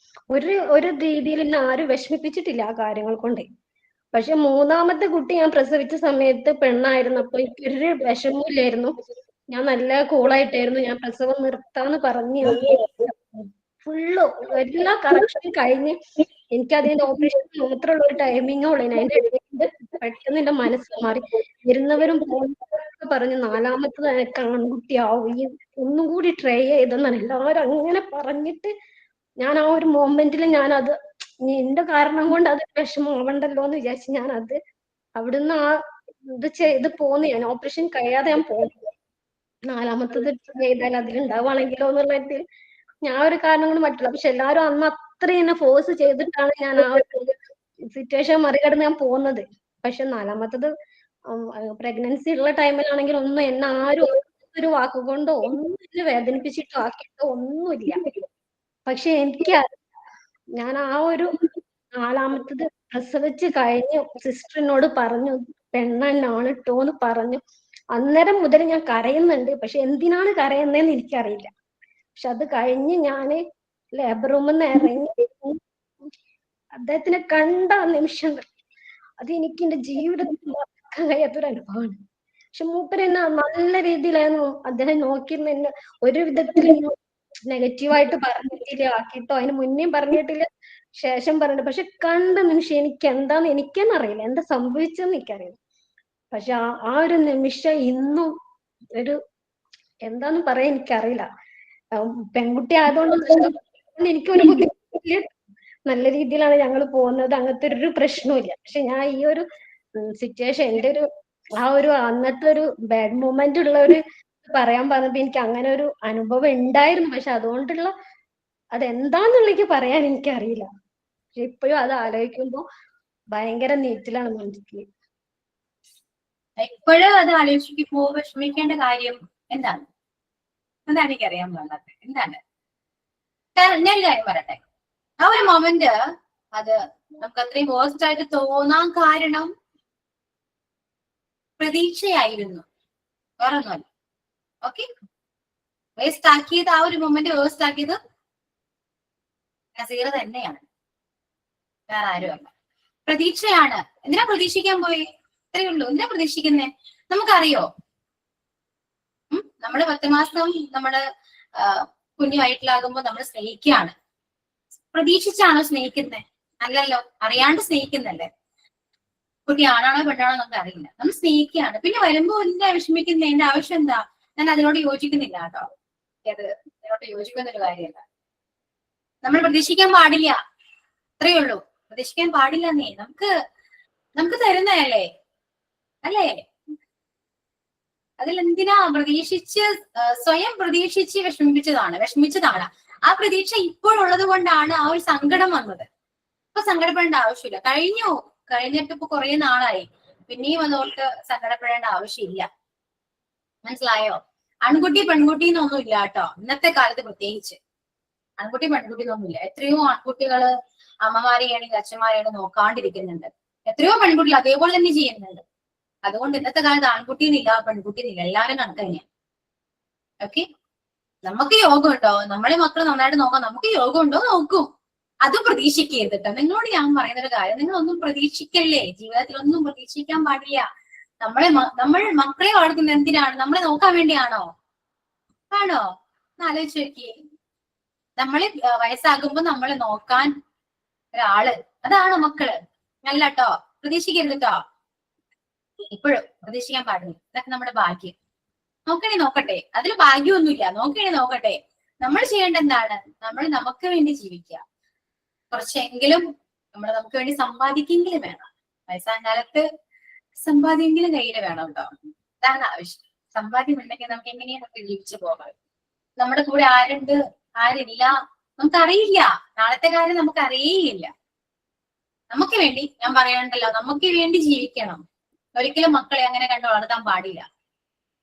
Speaker 2: ഒരു രീതിയിൽ എന്നെ ആരും വിഷമിപ്പിച്ചിട്ടില്ല ആ കാര്യങ്ങൾ കൊണ്ട്. പക്ഷെ 3ാമത്തെ കുട്ടി ഞാൻ പ്രസവിച്ച സമയത്ത് പെണ്ണായിരുന്നപ്പോ എനിക്കൊരു വിഷമമില്ലായിരുന്നു. ഞാൻ നല്ല കൂളായിട്ടായിരുന്നു ഞാൻ പ്രസവം നിർത്താന്ന് പറഞ്ഞ് ഫുള്ള് എല്ലാ കറക്ഷൻ കഴിഞ്ഞ് എനിക്ക് അതിന്റെ ഓപ്പറേഷൻ മാത്രമുള്ള ഒരു ടൈമിങ്ങേ ഉള്ളൂ. അതിന്റെ ഇടയിൽ പെട്ടെന്ന് എന്റെ മനസ്സ് മാറി. വരുന്നവരും പോകുന്നവരൊക്കെ പറഞ്ഞു 4ാമത്തത് എനിക്ക് ആൺകുട്ടിയാവും, ഈ ഒന്നും കൂടി ട്രൈ ചെയ്തെന്നാണ് എല്ലാവരും അങ്ങനെ പറഞ്ഞിട്ട്. ഞാൻ ആ ഒരു മൊമെന്റിൽ ഞാനത് എന്റെ കാരണം കൊണ്ട് അത് വിഷമാവണ്ടല്ലോ എന്ന് വിചാരിച്ച് ഞാനത് അവിടുന്ന് ആ ഇത് പോന്നു. ഞാൻ ഓപ്പറേഷൻ കഴിയാതെ ഞാൻ പോന്നു. 4ാമത്തത് ചെയ്താൽ അതിലുണ്ടാവുകയാണെങ്കിലോ എന്നുള്ളതിൽ ഞാൻ ഒരു കാരണം കൊണ്ട് പറ്റില്ല. പക്ഷെ എല്ലാവരും അന്ന് അത്രയും എന്നെ ഫോഴ്സ് ചെയ്തിട്ടാണ് ഞാൻ ആ ഒരു സിറ്റുവേഷൻ മറികടന്ന് ഞാൻ പോകുന്നത്. പക്ഷെ 4ാമത്തത് പ്രഗ്നൻസി ഉള്ള ടൈമിലാണെങ്കിൽ ഒന്നും എന്നെ ആരും ഒരു വാക്കുകൊണ്ടോ ഒന്നും വേദനിപ്പിച്ചിട്ടോ ആക്കിയിട്ടോ ഒന്നുമില്ല. പക്ഷെ എനിക്ക് ഞാൻ ആ ഒരു 4ാമത്തത് പ്രസവിച്ച് കഴിഞ്ഞ് സിസ്റ്ററിനോട് പറഞ്ഞു പെണ്ണെന്നാണ് ട്ടോ എന്ന് പറഞ്ഞു. അന്നേരം മുതൽ ഞാൻ കരയുന്നുണ്ട്. പക്ഷെ എന്തിനാണ് കരയുന്നതെന്ന് എനിക്കറിയില്ല. പക്ഷെ അത് കഴിഞ്ഞ് ഞാന് ലേബർ റൂമിൽ നിന്ന് ഇറങ്ങി അദ്ദേഹത്തിനെ കണ്ട നിമിഷം അത് എനിക്ക് എന്റെ ജീവിതത്തിൽ മറക്കാൻ കഴിയാത്തൊരു അനുഭവമാണ്. പക്ഷെ മൂപ്പര് എന്നെ നല്ല രീതിയിലായിരുന്നു അദ്ദേഹം നോക്കിയിരുന്ന എന്നെ ഒരു വിധത്തിൽ നെഗറ്റീവായിട്ട് പറഞ്ഞിട്ടില്ല, ആക്കിട്ടോ അതിന് മുന്നേയും പറഞ്ഞിട്ടില്ല, ശേഷം പറഞ്ഞിട്ട്. പക്ഷെ കണ്ട നിമിഷം എനിക്ക് എന്താന്ന് എനിക്കെന്നെ അറിയില്ല, എന്താ സംഭവിച്ചെന്ന് എനിക്കറിയില്ല. പക്ഷെ ആ ഒരു നിമിഷം ഇന്നും ഒരു എന്താന്ന് പറയാൻ എനിക്കറിയില്ല. പെൺകുട്ടി ആയതുകൊണ്ട് എനിക്കൊരു ബുദ്ധിമുട്ടില്ല, നല്ല രീതിയിലാണ് ഞങ്ങൾ പോകുന്നത്, അങ്ങനത്തെ ഒരു പ്രശ്നവും ഇല്ല. പക്ഷെ ഞാൻ ഈ ഒരു സിറ്റുവേഷൻ എന്റെ ഒരു ആ ഒരു അന്നത്തെ ഒരു ബാഡ് മൂമെന്റ് ഉള്ള ഒരു പറയാൻ പറഞ്ഞപ്പോ എനിക്ക് അങ്ങനെ ഒരു അനുഭവം ഉണ്ടായിരുന്നു. പക്ഷെ അതുകൊണ്ടുള്ള അതെന്താന്നുള്ള എനിക്ക് പറയാൻ എനിക്കറിയില്ല. പക്ഷെ ഇപ്പോഴും അത് ആലോചിക്കുമ്പോ ഭയങ്കര നീറ്റിലാണ് മനസ്സിൽ.
Speaker 1: ഇപ്പോഴും അത് ആലോചിക്കുമ്പോ വിഷമിക്കേണ്ട കാര്യം എന്താണ് എനിക്കറിയാൻ പാടില്ലാത്ത എന്താണ്? കാരണം ഞാൻ ഒരു കാര്യം പറയട്ടെ, ആ ഒരു മൊമെന്റ് അത് നമുക്ക് അത്രയും വേഴ്സ്റ്റ് ആയിട്ട് തോന്നാൻ കാരണം പ്രതീക്ഷയായിരുന്നു, വേറെ ഒന്നുമല്ല. ഓക്കെ, വേസ്റ്റ് ആക്കിയത് ആ ഒരു മൊമെന്റ് വേസ്റ്റ് ആക്കിയത് നസീർ തന്നെയാണ്, വേറെ ആരുമല്ല. പ്രതീക്ഷയാണ്. എന്തിനാ പ്രതീക്ഷിക്കാൻ പോയി? ഇത്രയേ ഉള്ളൂ. എന്തിനാ പ്രതീക്ഷിക്കുന്നേ? നമുക്കറിയോ? നമ്മള് 10 മാസം നമ്മള് കുഞ്ഞു വയറ്റിലാകുമ്പോ നമ്മൾ സ്നേഹിക്കുകയാണ്. പ്രതീക്ഷിച്ചാണോ സ്നേഹിക്കുന്നേ? അല്ലല്ലോ, അറിയാണ്ട് സ്നേഹിക്കുന്നല്ലേ. കുട്ടി ആണാണോ പെണ്ണാണോ നമുക്ക് അറിയില്ല, നമ്മൾ സ്നേഹിക്കുകയാണ്. പിന്നെ വരുമ്പോ എന്താ വിഷമിക്കുന്നതിന്റെ ആവശ്യം എന്താ? ഞാൻ അതിനോട് യോജിക്കുന്നില്ല കേട്ടോ, അത് അതിനോട് യോജിക്കുന്ന ഒരു കാര്യമല്ല. നമ്മൾ പ്രതീക്ഷിക്കാൻ പാടില്ല, അത്രയേ ഉള്ളൂ. പ്രതീക്ഷിക്കാൻ പാടില്ല. നമുക്ക് തരുന്നതല്ലേ, അല്ലേ? അതിലെന്തിനാ പ്രതീക്ഷിച്ച് സ്വയം പ്രതീക്ഷിച്ച് വിഷമിച്ചതാണ്. ആ പ്രതീക്ഷ ഇപ്പോഴുള്ളത് കൊണ്ടാണ് ആ ഒരു സങ്കടം വന്നത്. ഇപ്പൊ സങ്കടപ്പെടേണ്ട ആവശ്യമില്ല, കഴിഞ്ഞിട്ട് ഇപ്പൊ കുറെ നാളായി. പിന്നെയും അതോർക്ക് സങ്കടപ്പെടേണ്ട ആവശ്യമില്ല. മനസ്സിലായോ? ആൺകുട്ടി പെൺകുട്ടി എന്നൊന്നും ഇല്ല കേട്ടോ, ഇന്നത്തെ കാലത്ത് പ്രത്യേകിച്ച് ആൺകുട്ടി പെൺകുട്ടി എന്നൊന്നുമില്ല. എത്രയോ ആൺകുട്ടികള് അമ്മമാരെയാണെങ്കിൽ അച്ഛന്മാരെയാണെങ്കിൽ നോക്കാണ്ടിരിക്കുന്നുണ്ട്. എത്രയോ പെൺകുട്ടികൾ അതേപോലെ തന്നെ ചെയ്യുന്നുണ്ട്. അതുകൊണ്ട് ഇന്നത്തെ കാലത്ത് ആൺകുട്ടിന്നില്ല പെൺകുട്ടിന്നില്ല, എല്ലാവരും കണക്ക് തന്നെയാണ്. ഓക്കെ, നമുക്ക് യോഗം ഉണ്ടോ? നമ്മളെ മക്കൾ നന്നായിട്ട് നോക്കാം. നമുക്ക് യോഗം ഉണ്ടോ? നോക്കും. അത് പ്രതീക്ഷിക്കരുത് കേട്ടോ. നിങ്ങളോട് ഞാൻ പറയുന്ന ഒരു കാര്യം, നിങ്ങളൊന്നും പ്രതീക്ഷിക്കല്ലേ. ജീവിതത്തിൽ ഒന്നും പ്രതീക്ഷിക്കാൻ പാടില്ല. നമ്മൾ മക്കളെ വളർത്തുന്നത് എന്തിനാണ്? നമ്മളെ നോക്കാൻ വേണ്ടിയാണോ? ആണോ? ആലോചിച്ച് നോക്കിയേ. നമ്മളെ വയസ്സാകുമ്പോ നമ്മളെ നോക്കാൻ ഒരാള്, അതാണോ മക്കള്? അല്ല കേട്ടോ, പ്രതീക്ഷിക്കരുത് കേട്ടോ. ഇപ്പോഴും പ്രതീക്ഷിക്കാൻ പാടില്ല. ഇതൊക്കെ നമ്മുടെ ഭാഗ്യം. നോക്കണേ നോക്കട്ടെ, അതിൽ ഭാഗ്യമൊന്നുമില്ല. നോക്കണേ നോക്കട്ടെ. നമ്മൾ ചെയ്യേണ്ട എന്താണ്? നമ്മൾ നമുക്ക് വേണ്ടി ജീവിക്കുക. കുറച്ചെങ്കിലും നമുക്ക് വേണ്ടി സമ്പാദിക്കെങ്കിലും വേണം. വയസ്സാം കാലത്ത് സമ്പാദ്യമെങ്കിലും കയ്യിൽ വേണം കേട്ടോ. ഇതാണ് ആവശ്യം. സമ്പാദ്യം ഉണ്ടെങ്കിൽ നമുക്ക് എങ്ങനെയാണ് നമുക്ക് ജീവിച്ചു പോകാം. നമ്മുടെ കൂടെ ആരുണ്ട് ആരില്ല നമുക്കറിയില്ല. നാളത്തെ കാര്യം നമുക്ക് അറിയേയില്ല. നമുക്ക് വേണ്ടി, ഞാൻ പറയാണ്ടല്ലോ, നമുക്ക് വേണ്ടി ജീവിക്കണം. ഒരിക്കലും മക്കളെ അങ്ങനെ കണ്ട് വളർത്താൻ പാടില്ല.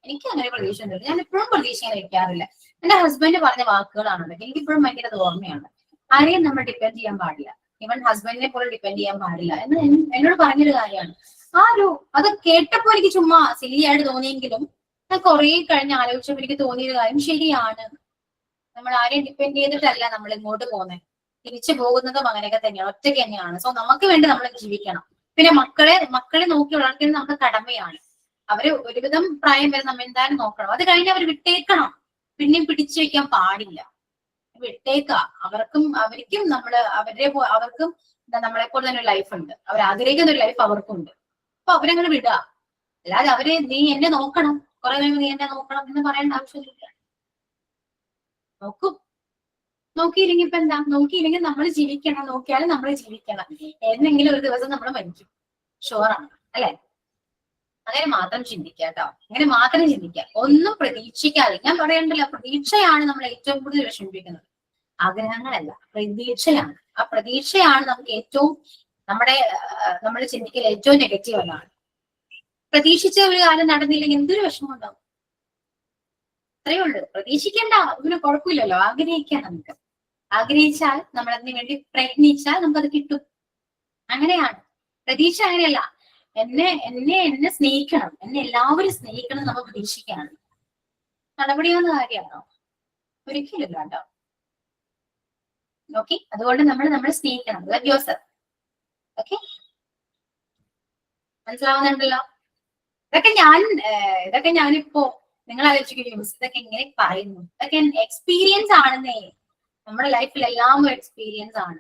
Speaker 1: എനിക്ക് അങ്ങനെ പ്രതീക്ഷ ഒന്നുമില്ല. ഞാൻ എപ്പോഴും പ്രതീക്ഷ വെക്കാറില്ല. എന്റെ ഹസ്ബൻഡ് പറഞ്ഞ വാക്കുകളാണ് എനിക്ക് ഇപ്പോഴും ഭയങ്കര ഓർമ്മയാണ്. ആരെയും നമ്മൾ ഡിപ്പെൻഡ് ചെയ്യാൻ പാടില്ല. ഈവൻ ഹസ്ബൻഡിനെ പോലും ഡിപ്പെൻഡ് ചെയ്യാൻ പാടില്ല എന്ന് എന്നോട് പറഞ്ഞൊരു കാര്യമാണ്. അത് കേട്ടപ്പോ എനിക്ക് ചുമ്മാ സില്ലിയായിട്ട് തോന്നിയെങ്കിലും ഞാൻ കുറെ കഴിഞ്ഞ് ആലോചിച്ചപ്പോൾ എനിക്ക് തോന്നിയൊരു കാര്യം ശരിയാണ്. നമ്മൾ ആരെയും ഡിപ്പെൻഡ് ചെയ്തിട്ടല്ല നമ്മൾ ഇങ്ങോട്ട് പോകുന്നത്. തിരിച്ചു പോകുന്നതും അങ്ങനെയൊക്കെ തന്നെയാണ്, ഒറ്റയ്ക്ക് തന്നെയാണ്. സോ നമുക്ക് വേണ്ടി നമ്മൾ ജീവിക്കണം. പിന്നെ മക്കളെ നോക്കി വളർത്തേണ്ടത് നമ്മുടെ കടമയാണ്. അവര് ഒരുവിധം പ്രായം വരെ നമ്മൾ എന്തായാലും നോക്കണം. അത് കഴിഞ്ഞ് അവർ വിട്ടേക്കണം. പിന്നെയും പിടിച്ചു വെക്കാൻ പാടില്ല. വിട്ടേക്കാം. അവർക്കും അവർക്കും നമ്മളെപ്പോലെ തന്നെ ഒരു ലൈഫ് ഉണ്ട്. അവർ ആഗ്രഹിക്കുന്ന ഒരു ലൈഫ് അവർക്കും ഉണ്ട്. അപ്പൊ അവരങ്ങനെ വിടുക. അല്ലാതെ നീ എന്നെ നോക്കണം, കുറെ കഴിയുമ്പോൾ നീ എന്നെ നോക്കണം എന്ന് പറയേണ്ട ആവശ്യമില്ല. നോക്കും. നോക്കിയില്ലെങ്കിൽ ഇപ്പൊ എന്താ? നോക്കിയില്ലെങ്കിൽ നമ്മൾ ജീവിക്കണം. നോക്കിയാലും നമ്മൾ ജീവിക്കണം. എന്നെങ്കിലും ഒരു ദിവസം നമ്മൾ മരിക്കും, ഷുവറാണ്, അല്ലെ? അങ്ങനെ മാത്രം ചിന്തിക്കുക കേട്ടോ. അങ്ങനെ മാത്രം ചിന്തിക്കുക. ഒന്നും പ്രതീക്ഷിക്കാതെ. ഞാൻ പറയണ്ടല്ലോ, പ്രതീക്ഷയാണ് നമ്മൾ ഏറ്റവും കൂടുതൽ വിഷമിപ്പിക്കുന്നത്. ആഗ്രഹങ്ങളല്ല, പ്രതീക്ഷയാണ്. ആ പ്രതീക്ഷയാണ് നമുക്ക് ഏറ്റവും നമ്മൾ ചിന്തിക്കൽ ഏറ്റവും നെഗറ്റീവ് എന്നാണ്. പ്രതീക്ഷിച്ച ഒരു കാര്യം നടന്നില്ലെങ്കിൽ എന്തൊരു വിഷമം ഉണ്ടാവും. അത്രയേ ഉള്ളൂ. പ്രതീക്ഷിക്കേണ്ട, ഒരു കുഴപ്പമില്ലല്ലോ. ആഗ്രഹിക്കാം. നമുക്ക് ആഗ്രഹിച്ചാൽ നമ്മൾ അതിനു വേണ്ടി പ്രയത്നിച്ചാൽ നമുക്കത് കിട്ടും. അങ്ങനെയാണ്. പ്രതീക്ഷ അങ്ങനെയല്ല. എന്നെ സ്നേഹിക്കണം, എന്നെ എല്ലാവരും സ്നേഹിക്കണം നമ്മൾ പ്രതീക്ഷിക്കുകയാണ്. നടപടിയാവുന്ന കാര്യമാണോ? ഒരിക്കലും കേട്ടോ. ഓക്കെ, അതുകൊണ്ട് നമ്മൾ സ്നേഹിക്കണം. Love yourself. ഓക്കെ, മനസ്സിലാവുന്നുണ്ടല്ലോ? ഇതൊക്കെ ഞാനിപ്പോ നിങ്ങൾ ആലോചിക്കും ഇതൊക്കെ എങ്ങനെ പറയുന്നു, ഇതൊക്കെ എക്സ്പീരിയൻസ് ആണെന്നേ. നമ്മുടെ ലൈഫിൽ എല്ലാം എക്സ്പീരിയൻസ് ആണ്.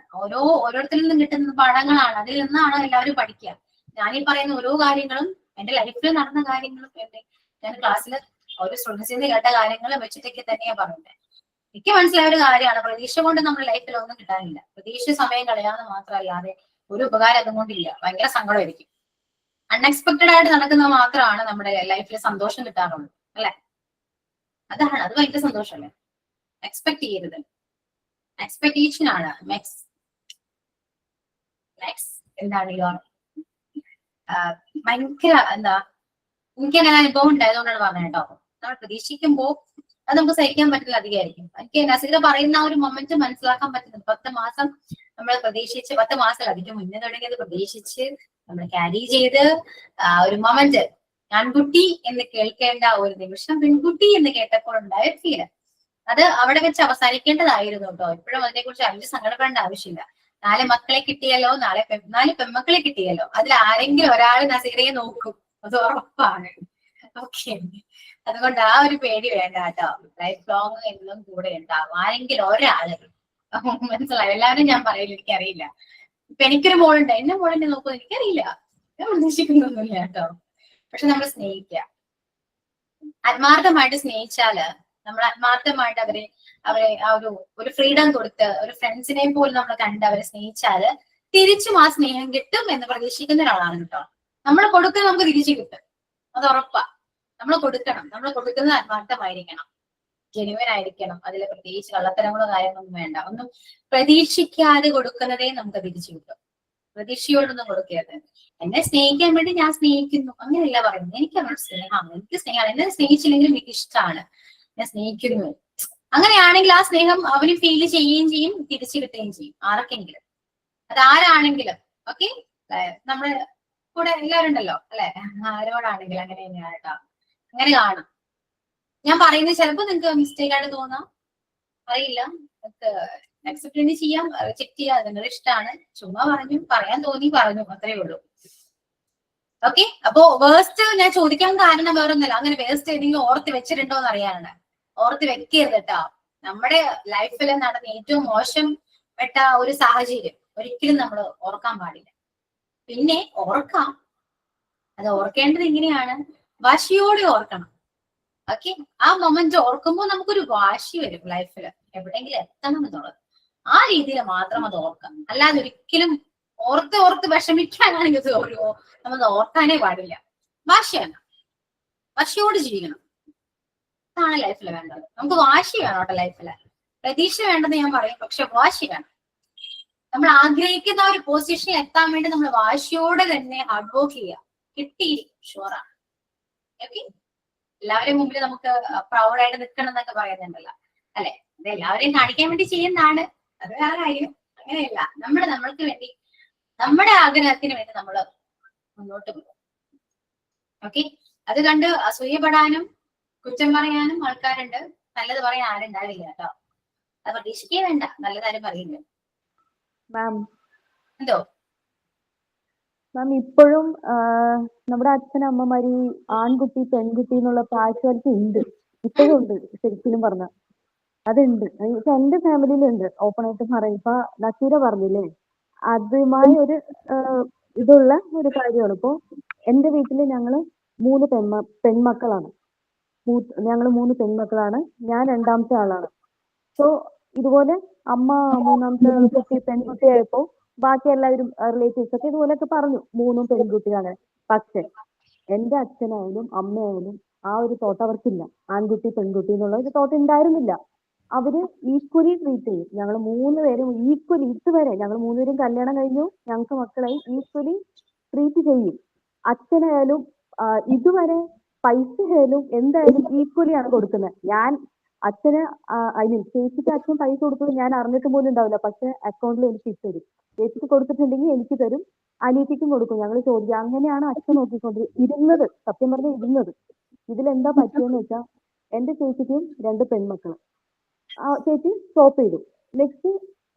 Speaker 1: ഓരോരുത്തരിൽ നിന്നും കിട്ടുന്ന പാഠങ്ങളാണ്. അതിൽ നിന്നാണ് എല്ലാവരും പഠിക്കുക. ഞാനീ പറയുന്ന ഓരോ കാര്യങ്ങളും എന്റെ ലൈഫിൽ നടന്ന കാര്യങ്ങളും ഞാൻ ക്ലാസ്സിൽ ഓരോ സ്റ്റുഡൻസിൽ നിന്ന് കേട്ട കാര്യങ്ങളും വെച്ചിട്ടൊക്കെ തന്നെയാ പറയുന്നത്. എനിക്ക് മനസ്സിലായ ഒരു കാര്യമാണ്, പ്രതീക്ഷ കൊണ്ട് നമ്മുടെ ലൈഫിൽ ഒന്നും കിട്ടാനില്ല. പ്രതീക്ഷ സമയം കളയാന്ന് മാത്രമല്ലാതെ ഒരു ഉപകാരം അതുകൊണ്ടില്ല. ഭയങ്കര സങ്കടമായിരിക്കും. അൺഎക്സ്പെക്ടഡ് ആയിട്ട് നടക്കുന്നത് മാത്രമാണ് നമ്മുടെ ലൈഫിൽ സന്തോഷം കിട്ടാറുള്ളൂ, അല്ലെ? അത് ഭയങ്കര സന്തോഷമല്ലേ? എക്സ്പെക്ട് ചെയ്യരുത്. എക്സ്പെക്ടേഷൻ ആണ് എന്താണ് ഭയങ്കര എനിക്ക് അങ്ങനെ അനുഭവം ഉണ്ടായതുകൊണ്ടാണ് പറഞ്ഞത് കേട്ടോ. നമ്മൾ പ്രതീക്ഷിക്കുമ്പോ അത് നമുക്ക് സഹിക്കാൻ പറ്റുന്ന അധികമായിരിക്കും. എനിക്ക് നസീറ പറയുന്ന ആ ഒരു മൊമെന്റ് മനസ്സിലാക്കാൻ പറ്റുന്നത് 10 മാസം നമ്മൾ പ്രതീക്ഷിച്ച്, 10 മാസത്തിലധികം മുന്നേ തുടങ്ങിയത് പ്രതീക്ഷിച്ച് നമ്മൾ ക്യാരി ചെയ്ത് ഒരു മൊമെന്റ് ആൺകുട്ടി എന്ന് കേൾക്കേണ്ട ഒരു നിമിഷം പെൺകുട്ടി എന്ന് കേട്ടപ്പോൾ ഉണ്ടായ ഫീല്, അത് അവിടെ വെച്ച് അവസാനിക്കേണ്ടതായിരുന്നു കേട്ടോ. ഇപ്പോഴും അതിനെക്കുറിച്ച് അറിഞ്ഞ് സങ്കടപ്പെടേണ്ട ആവശ്യമില്ല. 4 മക്കളെ കിട്ടിയല്ലോ, 4 പെൺമക്കളെ കിട്ടിയല്ലോ, അതിൽ ആരെങ്കിലും ഒരാൾ നസീറയെ നോക്കും, അത് ഉറപ്പാണ്. ഓക്കെ, അതുകൊണ്ട് ആ ഒരു പേടി വേണ്ട കേട്ടോ. ലൈഫ് ലോങ് എന്നും കൂടെ ഉണ്ടാവും ആരെങ്കിലും ഒരാള്. മനസ്സിലായി? എല്ലാവരും ഞാൻ പറയില്ല, എനിക്കറിയില്ല. ഇപ്പൊ എനിക്കൊരു മോളുണ്ട്, എന്റെ മോളിനെ നോക്കുമെന്ന് എനിക്കറിയില്ല, ഞാൻ പ്രതീക്ഷിക്കുന്നൊന്നുമില്ല കേട്ടോ. പക്ഷെ നമ്മൾ സ്നേഹിക്കുക, ആത്മാർത്ഥമായിട്ട് സ്നേഹിച്ചാല്, നമ്മൾ ആത്മാർത്ഥമായിട്ട് അവരെ ആ ഒരു ഫ്രീഡം കൊടുത്ത്, ഒരു ഫ്രണ്ട്സിനെ പോലും നമ്മൾ കണ്ട് അവരെ സ്നേഹിച്ചാല് തിരിച്ചും ആ സ്നേഹം കിട്ടും എന്ന് പ്രതീക്ഷിക്കുന്ന ഒരാളാണ് കേട്ടോ. നമ്മൾ കൊടുക്കുന്നത് നമുക്ക് തിരിച്ചു കിട്ടും, അത് ഉറപ്പാ. നമ്മൾ കൊടുക്കണം, നമ്മൾ കൊടുക്കുന്നത് ആത്മാർത്ഥമായിരിക്കണം, ജെനുവൻ ആയിരിക്കണം. അതിൽ പ്രത്യേകിച്ച് കള്ളത്തരങ്ങളോ കാര്യങ്ങളൊന്നും വേണ്ട. ഒന്നും പ്രതീക്ഷിക്കാതെ കൊടുക്കുന്നതേ നമുക്ക് തിരിച്ചു കിട്ടും. പ്രതീക്ഷയോടൊന്നും കൊടുക്കരുത്. എന്നെ സ്നേഹിക്കാൻ വേണ്ടി ഞാൻ സ്നേഹിക്കുന്നു അങ്ങനെയല്ല പറയുന്നത്. എനിക്ക് അവരുടെ സ്നേഹമാണ്, എനിക്ക് സ്നേഹമാണ്. എന്നെ സ്നേഹിച്ചില്ലെങ്കിലും എനിക്ക് ഇഷ്ടമാണ്, ഞാൻ സ്നേഹിക്കുന്നു. അങ്ങനെയാണെങ്കിൽ ആ സ്നേഹം അവന് ഫീൽ ചെയ്യുകയും ചെയ്യും, തിരിച്ചു കിട്ടുകയും ചെയ്യും. ആർക്കെങ്കിലും, അതാരാണെങ്കിലും. ഓക്കെ, നമ്മള് കൂടെ എല്ലാവരും ഉണ്ടല്ലോ അല്ലെ? ആരോടാണെങ്കിലും അങ്ങനെ തന്നെയാണ് കേട്ടോ. അങ്ങനെ കാണും. ഞാൻ പറയുന്നത് ചിലപ്പോ നിങ്ങൾക്ക് മിസ്റ്റേക്ക് ആയിട്ട് തോന്നാം, അറിയില്ല. അക്സെപ്റ്റ് ചെയ്യാം, ചെക്ക് ചെയ്യാം, നിങ്ങളുടെ ഇഷ്ടമാണ്. ചുമ്മാ പറയാൻ തോന്നി പറഞ്ഞു, അത്രേ ഉള്ളൂ. ഓക്കെ, അപ്പോ വേസ്റ്റ് ഞാൻ ചോദിക്കാൻ കാരണം വേറൊന്നുമില്ല. അങ്ങനെ വേസ്റ്റ് ഏതെങ്കിലും ഓർത്ത് വെച്ചിട്ടുണ്ടോ എന്ന് അറിയാനാണ്. ഓർത്ത് വെക്കരുത് കേട്ടോ. നമ്മുടെ ലൈഫിൽ നടന്ന ഏറ്റവും മോശപ്പെട്ട ഒരു സാഹചര്യം ഒരിക്കലും നമ്മൾ ഓർക്കാൻ പാടില്ല. പിന്നെ ഓർക്കാം, അത് ഓർക്കേണ്ടത് എങ്ങനെയാണ്? വാശിയോടെ ഓർക്കണം. ഓക്കെ, ആ മൊമെന്റ് ഓർക്കുമ്പോൾ നമുക്കൊരു വാശി വരും ലൈഫിൽ എവിടെയെങ്കിലും എത്തണം എന്നുള്ളത്. ആ രീതിയിൽ മാത്രം അത് ഓർക്കാം. അല്ലാതെ ഒരിക്കലും ഓർത്ത് വിഷമിക്കാനാണെങ്കിൽ നമ്മൾ ഓർക്കാനേ പാടില്ല. വാശിയാണ്, വാശിയോട് ജീവിക്കണം. അതാണ് ലൈഫിൽ വേണ്ടത്. നമുക്ക് വാശി വേണം കേട്ടോ ലൈഫില്. പ്രതീക്ഷ വേണ്ടെന്ന് ഞാൻ പറയും, പക്ഷെ വാശി വേണം. നമ്മൾ ആഗ്രഹിക്കുന്ന ഒരു പൊസിഷനിൽ എത്താൻ വേണ്ടി നമ്മൾ വാശിയോടെ തന്നെ ഹാർഡ് വർക്ക് ചെയ്യുക. കിട്ടിയിരിക്കും, ഷുവറാണ്. ഓക്കെ, എല്ലാവരും മുമ്പിൽ നമുക്ക് പ്രൗഡായിട്ട് നിൽക്കണം എന്നൊക്കെ പറയുന്നുണ്ടല്ലോ അല്ലെ? അത് എല്ലാവരെയും കാണിക്കാൻ വേണ്ടി ചെയ്യുന്നതാണ്, അത് വേറെ കാര്യം. അങ്ങനെയല്ല, നമ്മൾക്ക് വേണ്ടി, നമ്മുടെ ആഗ്രഹത്തിന് വേണ്ടി നമ്മൾ മുന്നോട്ട് പോകും. ഓക്കെ, അത് കണ്ട് അസൂയപ്പെടാനും കുറ്റം പറയാനും ആൾക്കാരുണ്ട്, നല്ലത് പറയാൻ ആരുണ്ടാവില്ല കേട്ടോ. അത് പ്രതീക്ഷിക്കേ വേണ്ട, നല്ലതാരും പറയില്ല.
Speaker 5: മാം
Speaker 1: എന്തോ
Speaker 5: മാം ഇപ്പോഴും നമ്മുടെ അച്ഛനമ്മമാര് ഈ ആൺകുട്ടി പെൺകുട്ടി എന്നുള്ള പാഴ്ച്വാലിറ്റി ഉണ്ട്, ഇപ്പോഴും ഉണ്ട്. ശരിക്കും പറഞ്ഞ അതുണ്ട്. ഇപ്പൊ എന്റെ ഫാമിലിയിലുണ്ട്, ഓപ്പൺ ആയിട്ട് പറയും. ഇപ്പൊ നസീറ പറഞ്ഞില്ലേ, അതുമായി ഒരു ഇതുള്ള ഒരു കാര്യമാണ്. ഇപ്പൊ എന്റെ വീട്ടില് ഞങ്ങള് 3 പെൺമക്കളാണ്. ഞങ്ങൾ 3 പെൺമക്കളാണ്, ഞാൻ 2ാമത്തെ ആളാണ്. സോ ഇതുപോലെ അമ്മ 3ാമത്തെ കുട്ടി പെൺകുട്ടിയായപ്പോ ബാക്കി എല്ലാവരും റിലേറ്റീവ്സ് ഒക്കെ ഇതുപോലെയൊക്കെ പറഞ്ഞു 3 പെൺകുട്ടിയാണ്. പക്ഷെ എന്റെ അച്ഛനായാലും അമ്മയായാലും ആ ഒരു തോട്ട് അവർക്കില്ല. ആൺകുട്ടി പെൺകുട്ടി എന്നുള്ള ഒരു തോട്ട് ഉണ്ടായിരുന്നില്ല. അവര് ഈക്വലി ട്രീറ്റ് ചെയ്യും. ഞങ്ങൾ 3 പേരും ഈക്വലി, ഇതുവരെ ഞങ്ങൾ 3 പേരും കല്യാണം കഴിഞ്ഞു, ഞങ്ങൾക്ക് മക്കളായി, ഈക്വലി ട്രീറ്റ് ചെയ്യും. അച്ഛനായാലും ഇതുവരെ പൈസ ആയാലും എന്തായാലും ഈക്വലി ആണ് കൊടുക്കുന്നത്. ഞാൻ അച്ഛന് ഐ മീൻ ചേച്ചിക്ക് അച്ഛൻ പൈസ കൊടുത്തത് ഞാൻ അറിഞ്ഞിട്ട് പോലും ഉണ്ടാവില്ല, പക്ഷെ അക്കൗണ്ടിൽ എനിക്ക് ഇട്ടുതരും. ചേച്ചിക്ക് കൊടുത്തിട്ടുണ്ടെങ്കിൽ എനിക്ക് തരും, അനിയത്തിക്കും കൊടുക്കും. ഞങ്ങൾ ചോദിക്കും. അങ്ങനെയാണ് അച്ഛൻ ഇരുന്നത്, സത്യം പറഞ്ഞാൽ ഇരുന്നത്. ഇതിലെന്താ പറ്റിയെന്ന് വെച്ചാൽ എന്റെ ചേച്ചിക്കും 2 പെൺമക്കൾ. ചേച്ചി സ്റ്റോപ്പ് ചെയ്തു. നെക്സ്റ്റ്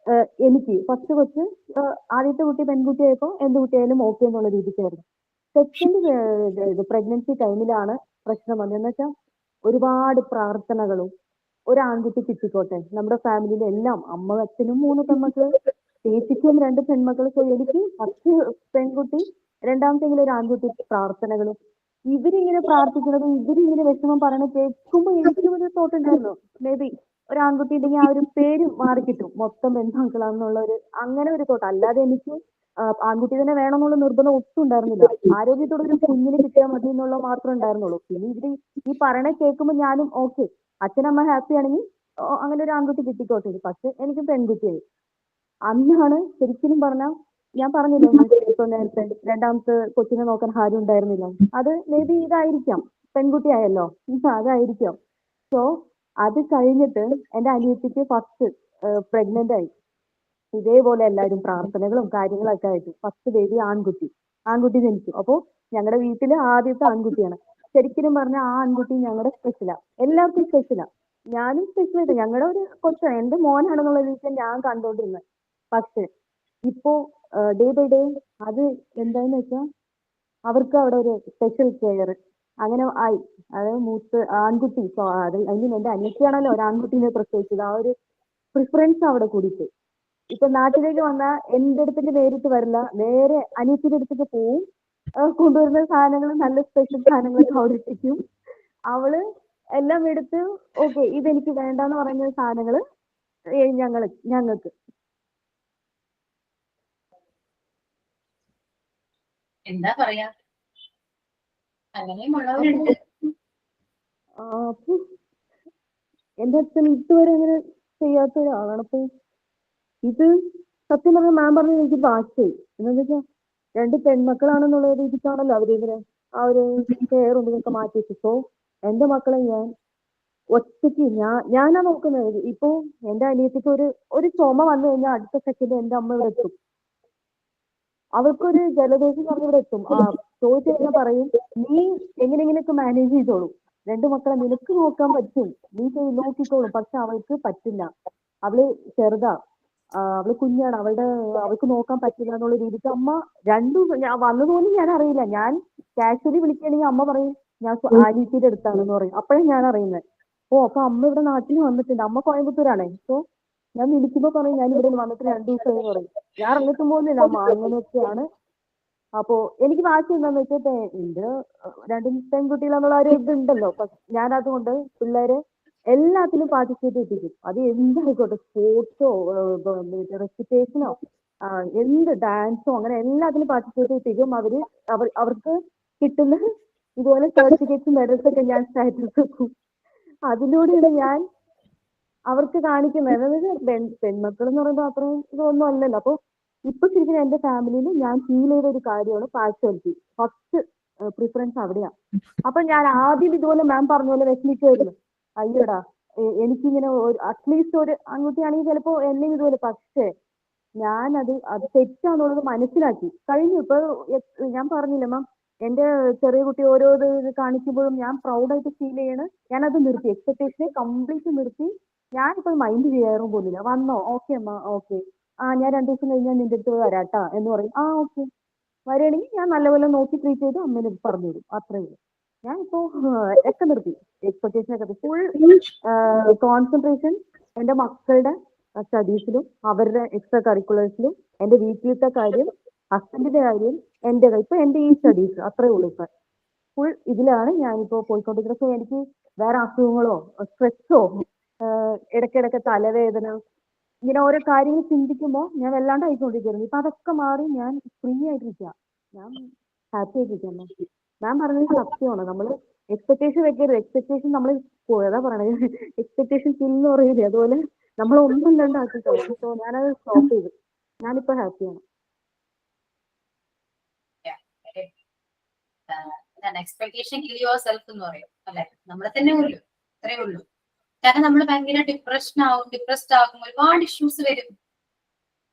Speaker 5: എനിക്ക് ഫസ്റ്റ് കൊച്ച് ആദ്യത്തെ കുട്ടി പെൺകുട്ടിയായപ്പോൾ എന്ത് കുട്ടിയായാലും ഓക്കെ എന്നുള്ള രീതിക്കായിരുന്നു. സെക്കൻഡ് പ്രഗ്നൻസി ടൈമിലാണ് പ്രശ്നം വന്നതെന്ന് വെച്ചാൽ ഒരുപാട് പ്രാർത്ഥനകളും ഒരു ആൺകുട്ടി കിട്ടിക്കോട്ടെ, നമ്മുടെ ഫാമിലിയിൽ എല്ലാം അമ്മ അച്ഛനും 3 പെൺമക്കള്, ചേച്ചിക്കും 2 പെൺമക്കൾ. സോ എനിക്ക് ഫസ്റ്റ് പെൺകുട്ടി, രണ്ടാമത്തെങ്കിലും ഒരു ആൺകുട്ടി പ്രാർത്ഥനകളും ഇവരിങ്ങനെ പ്രാർത്ഥിക്കുന്നതും ഇവരിങ്ങനെ വിഷമം പറയണത് കേൾക്കുമ്പോൾ എനിക്കും ഒരു തോട്ട് ഉണ്ടായിരുന്നു, മേ ബി ഒരു ആൺകുട്ടി ഉണ്ടെങ്കിൽ ആ ഒരു പേര് മാറിക്കിട്ടും, മൊത്തം പെൺമക്കളാന്നുള്ള ഒരു അങ്ങനെ ഒരു തോട്ട്. അല്ലാതെ എനിക്ക് ആൺകുട്ടി തന്നെ വേണമെന്നുള്ള നിർബന്ധം ഒട്ടും ഉണ്ടായിരുന്നില്ല. ആരോഗ്യത്തോടെ ഒരു കുഞ്ഞിന് കിട്ടിയാൽ മതി എന്നുള്ള മാത്രമേ ഉണ്ടായിരുന്നുള്ളൂ. പിന്നെ ഇവര് ഈ പറയണ കേൾക്കുമ്പോൾ ഞാനും ഓക്കെ, അച്ഛനമ്മ ഹാപ്പി ആണെങ്കിൽ അങ്ങനെ ഒരു ആൺകുട്ടി കിട്ടിക്കോട്ടെ. പക്ഷെ എനിക്ക് പെൺകുട്ടിയായി. അന്നാണ് ശരിക്കും പറഞ്ഞാൽ ഞാൻ പറഞ്ഞില്ലേ ഇപ്പൊ നേരത്തെ രണ്ടാമത്തെ കൊച്ചിനെ നോക്കാൻ ആരും ഉണ്ടായിരുന്നില്ല. അത് മേ ബി ഇതായിരിക്കാം, പെൺകുട്ടിയായല്ലോ, അതായിരിക്കാം. സോ അത് കഴിഞ്ഞിട്ട് എന്റെ അനിയത്തിക്ക് ഫസ്റ്റ് പ്രഗ്നന്റ് ആയി. ഇതേപോലെ എല്ലാവരും പ്രാർത്ഥനകളും കാര്യങ്ങളൊക്കെ ആയിട്ട് ഫസ്റ്റ് ബേബി ആൺകുട്ടി ജനിച്ചു. അപ്പോ ഞങ്ങളുടെ വീട്ടില് ആദ്യത്തെ ആൺകുട്ടിയാണ്. ശരിക്കും പറഞ്ഞാൽ ആ ആൺകുട്ടി ഞങ്ങളുടെ സ്പെഷ്യലാ, എല്ലാവർക്കും സ്പെഷ്യലാ. ഞാനും സ്പെഷ്യൽ ആയിട്ട് ഞങ്ങളുടെ ഒരു കൊച്ചാണ്, എന്റെ മോനാണെന്നുള്ള രീതിയിൽ ഞാൻ കണ്ടോണ്ടിരുന്നത്. പക്ഷെ ഇപ്പോ ഡേ ബൈ ഡേ അത് എന്താന്ന് വെച്ചാൽ അവർക്ക് അവിടെ ഒരു സ്പെഷ്യൽ കെയർ അങ്ങനെ ആയി. അതായത് മൂത്ത് ആൺകുട്ടി, അത് ഐ മീൻ എന്റെ അനിയത്തിയാണല്ലോ ഒരു ആൺകുട്ടീനെ പ്രസവിച്ചത്. ആ ഒരു പ്രിഫറൻസ് അവിടെ കൂടിയിട്ട് ഇപ്പൊ നാട്ടിലേക്ക് വന്നാൽ എന്റെ അടുത്തേക്ക് നേരിട്ട് വരില്ല, നേരെ അനിയത്തിന്റെ അടുത്തേക്ക് പോവും. കൊണ്ടുവരുന്ന സാധനങ്ങൾ നല്ല സ്പെഷ്യൽ സാധനങ്ങളൊക്കെ അവിടെ എത്തിക്കും. അവള് എല്ലാം എടുത്ത് ഓക്കെ ഇതെനിക്ക് വേണ്ടാന്ന് പറയുന്ന സാധനങ്ങള് ഞങ്ങൾക്ക്
Speaker 1: എന്താ പറയാ, അങ്ങനെയും ഉള്ളവരുണ്ട്.
Speaker 5: അപ്പൊ എന്റെ അച്ഛൻ ഇതുവരെ അങ്ങനെ ചെയ്യാത്ത ഒരാളാണ്. അപ്പൊ ഇത് സത്യം പറഞ്ഞാൽ മാം പറഞ്ഞ എനിക്ക് ഭാഷയായി. എന്താന്ന് വെച്ചാൽ 2 പെൺമക്കളാണെന്നുള്ള രീതിക്കാണല്ലോ അവരിവരെ ആ ഒരു കെയർ ഉണ്ടെന്നൊക്കെ മാറ്റി വെച്ചു. സോ എന്റെ മക്കളെ ഞാൻ ഒറ്റയ്ക്ക് ഞാനാ നോക്കുന്നത്. ഇപ്പൊ എന്റെ അനിയത്തിക്ക് ഒരു ചുമ വന്നു കഴിഞ്ഞാൽ അടുത്ത സെക്കൻഡ് എന്റെ അമ്മ ഇവിടെ എത്തും. അവൾക്കൊരു ജലദോഷം പറഞ്ഞ് ഇവിടെ എത്തും. ചോദിച്ചു കഴിഞ്ഞാൽ പറയും നീ എങ്ങനെയെങ്കിലൊക്കെ മാനേജ് ചെയ്തോളൂ, 2 മക്കളെ നിനക്ക് നോക്കാൻ പറ്റും, നീ നോക്കിക്കോളും. പക്ഷെ അവൾക്ക് പറ്റില്ല, അവള് ചെറുതാ, അവള് കുഞ്ഞാണ്, അവൾക്ക് നോക്കാൻ പറ്റില്ല എന്നുള്ള രീതിക്ക് അമ്മ ഞാൻ വന്നതുപോലും ഞാൻ അറിയില്ല. ഞാൻ കാഷ്വലി വിളിക്കുകയാണെങ്കിൽ അമ്മ പറയും ഞാൻ ആനീറ്റിയുടെ അടുത്താണെന്ന് പറയും. അപ്പോഴേ ഞാൻ അറിയുന്നത്. അപ്പൊ അമ്മ ഇവിടെ നാട്ടിൽ വന്നിട്ടുണ്ട്, അമ്മ കോയമ്പത്തൂരാണേ. സോ ഞാൻ വിളിക്കുമ്പോ പറയും ഞാൻ ഇവിടെ വന്നിട്ട് 2 ദിവസമായി പറയും. ഞാൻ അറിഞ്ഞിട്ടും പോകുന്നില്ല അമ്മ അങ്ങനെയൊക്കെയാണ്. അപ്പോ എനിക്ക് വാശി എന്താന്ന് വെച്ചാൽ എന്റെ 2 പെൺകുട്ടികളെന്നുള്ള ഒരു ഇതുണ്ടല്ലോ. ഞാൻ അതുകൊണ്ട് പിള്ളേരെ എല്ലാത്തിലും പാർട്ടിസിപ്പേറ്റ് ചെയ്യിപ്പിക്കും. അത് എന്തായിക്കോട്ടെ, സ്പോർട്സോ റെസിറ്റേഷനോ എന്ത് ഡാൻസോ അങ്ങനെ എല്ലാത്തിലും പാർട്ടിസിപ്പേറ്റ് ചെയ്യിപ്പിക്കും. അവർക്ക് കിട്ടുന്ന ഇതുപോലെ സർട്ടിഫിക്കറ്റ്സും മെഡൽസ് ഒക്കെ ഞാൻ സ്റ്റാറ്റസ് വെക്കും. അതിലൂടെയാണ് ഞാൻ അവർക്ക് കാണിക്കുന്നത്. അതായത് പെൺമക്കൾ എന്ന് പറയുമ്പോൾ അത്രയും ഇതൊന്നും അല്ലല്ലോ. അപ്പൊ ഇപ്പൊ ശരിക്കും എന്റെ ഫാമിലിയിൽ ഞാൻ ഫീൽ ചെയ്ത ഒരു കാര്യമാണ് പാർഷ്വാലിറ്റി. ഫസ്റ്റ് പ്രിഫറൻസ് അവിടെയാണ്. അപ്പൊ ഞാൻ ആദ്യം ഇതുപോലെ മാം പറഞ്ഞ പോലെ വിഷമിക്കുമായിരുന്നു, അയ്യോടാ എനിക്കിങ്ങനെ അറ്റ്ലീസ്റ്റ് ഒരു ആൺകുട്ടിയാണെങ്കിൽ ചിലപ്പോ എന്നെ ഇതുപോലെ. പക്ഷേ അത് തെറ്റാന്നുള്ളത് മനസ്സിലാക്കി കഴിഞ്ഞു. ഇപ്പൊ ഞാൻ പറഞ്ഞില്ലേ മാം, എന്റെ ചെറിയ കുട്ടി ഓരോ ഇത് കാണിക്കുമ്പോഴും ഞാൻ പ്രൗഡായിട്ട് ഫീൽ ചെയ്യണ്. ഞാനത് നിർത്തി, എക്സ്പെക്ടേഷനെ കംപ്ലീറ്റ് നിർത്തി. ഞാനിപ്പോ മൈൻഡ് ചെയ്യാറും പോലില്ല. വന്നോ ഓക്കെ അമ്മ ഓക്കെ, ഞാൻ 2 ദിവസം കഴിഞ്ഞാൽ നിന്റെ അടുത്ത് വരാട്ടാ എന്ന് പറയും. ഓക്കെ വരികയാണെങ്കിൽ ഞാൻ നല്ലപോലെ നോക്കി ട്രീറ്റ് ചെയ്ത് അമ്മേനെ പറഞ്ഞു വിടും. അത്രേ ഉള്ളൂ. ഞാൻ ഇപ്പോ ഒക്കെ നിർത്തി, എക്സ്പെക്ടേഷൻ ഒക്കെ ഫുൾ കോൺസെൻട്രേഷൻ എന്റെ മക്കളുടെ സ്റ്റഡീസിലും അവരുടെ എക്സ്ട്രാ കരിക്കുലേഴ്സിലും എന്റെ വീട്ടിലത്തെ കാര്യം, ഹസ്ബൻഡിന്റെ കാര്യം, ഇപ്പൊ എന്റെ ഈ സ്റ്റഡീസ് അത്രേ ഉള്ളൂ. ഇപ്പൊ ഫുൾ ഇതിലാണ് ഞാനിപ്പോ പോയിക്കൊണ്ടിരിക്കുന്നത്. സോ എനിക്ക് വേറെ അസുഖങ്ങളോ സ്ട്രെസ്സോ ഇടയ്ക്കിടയ്ക്ക് തലവേദന ഇങ്ങനെ ഓരോ കാര്യങ്ങൾ ചിന്തിക്കുമ്പോൾ ഞാൻ വല്ലാണ്ട് ആയിക്കൊണ്ടിരിക്കുന്നു. ഇപ്പൊ അതൊക്കെ മാറി ഞാൻ ഫ്രീ ആയിട്ടിരിക്കുക, ഞാൻ ഹാപ്പി ആയിട്ടിരിക്കുക. മാം പറഞ്ഞത് സത്യമാണ്. നമ്മൾ എക്സ്പെക്ടേഷൻ വെക്കരുത്. എക്സ്പെക്ടേഷൻ നമ്മൾ ഏതാ പറയണത്, എക്സ്പെക്ടേഷൻ എന്ന് പറയില്ലേ, അതുപോലെ നമ്മൾ ഒന്നും രണ്ടാക്കിക്കോളും. സോ ഞാനത് സ്റ്റോപ്പ് ചെയ്തു. ഞാനിപ്പോ ഹാപ്പിയാണ്.
Speaker 1: എക്സ്പെക്ടേഷൻ കിൽ യുവർ സെൽഫ് എന്ന് പറയും അല്ലെ, നമ്മളെ തന്നെ ഉള്ളൂ, അത്രേ ഉള്ളൂ. കാരണം നമ്മൾ ഭയങ്കര ഡിപ്രസ്ഡ് ആകും, ഒരുപാട് ഇഷ്യൂസ് വരും.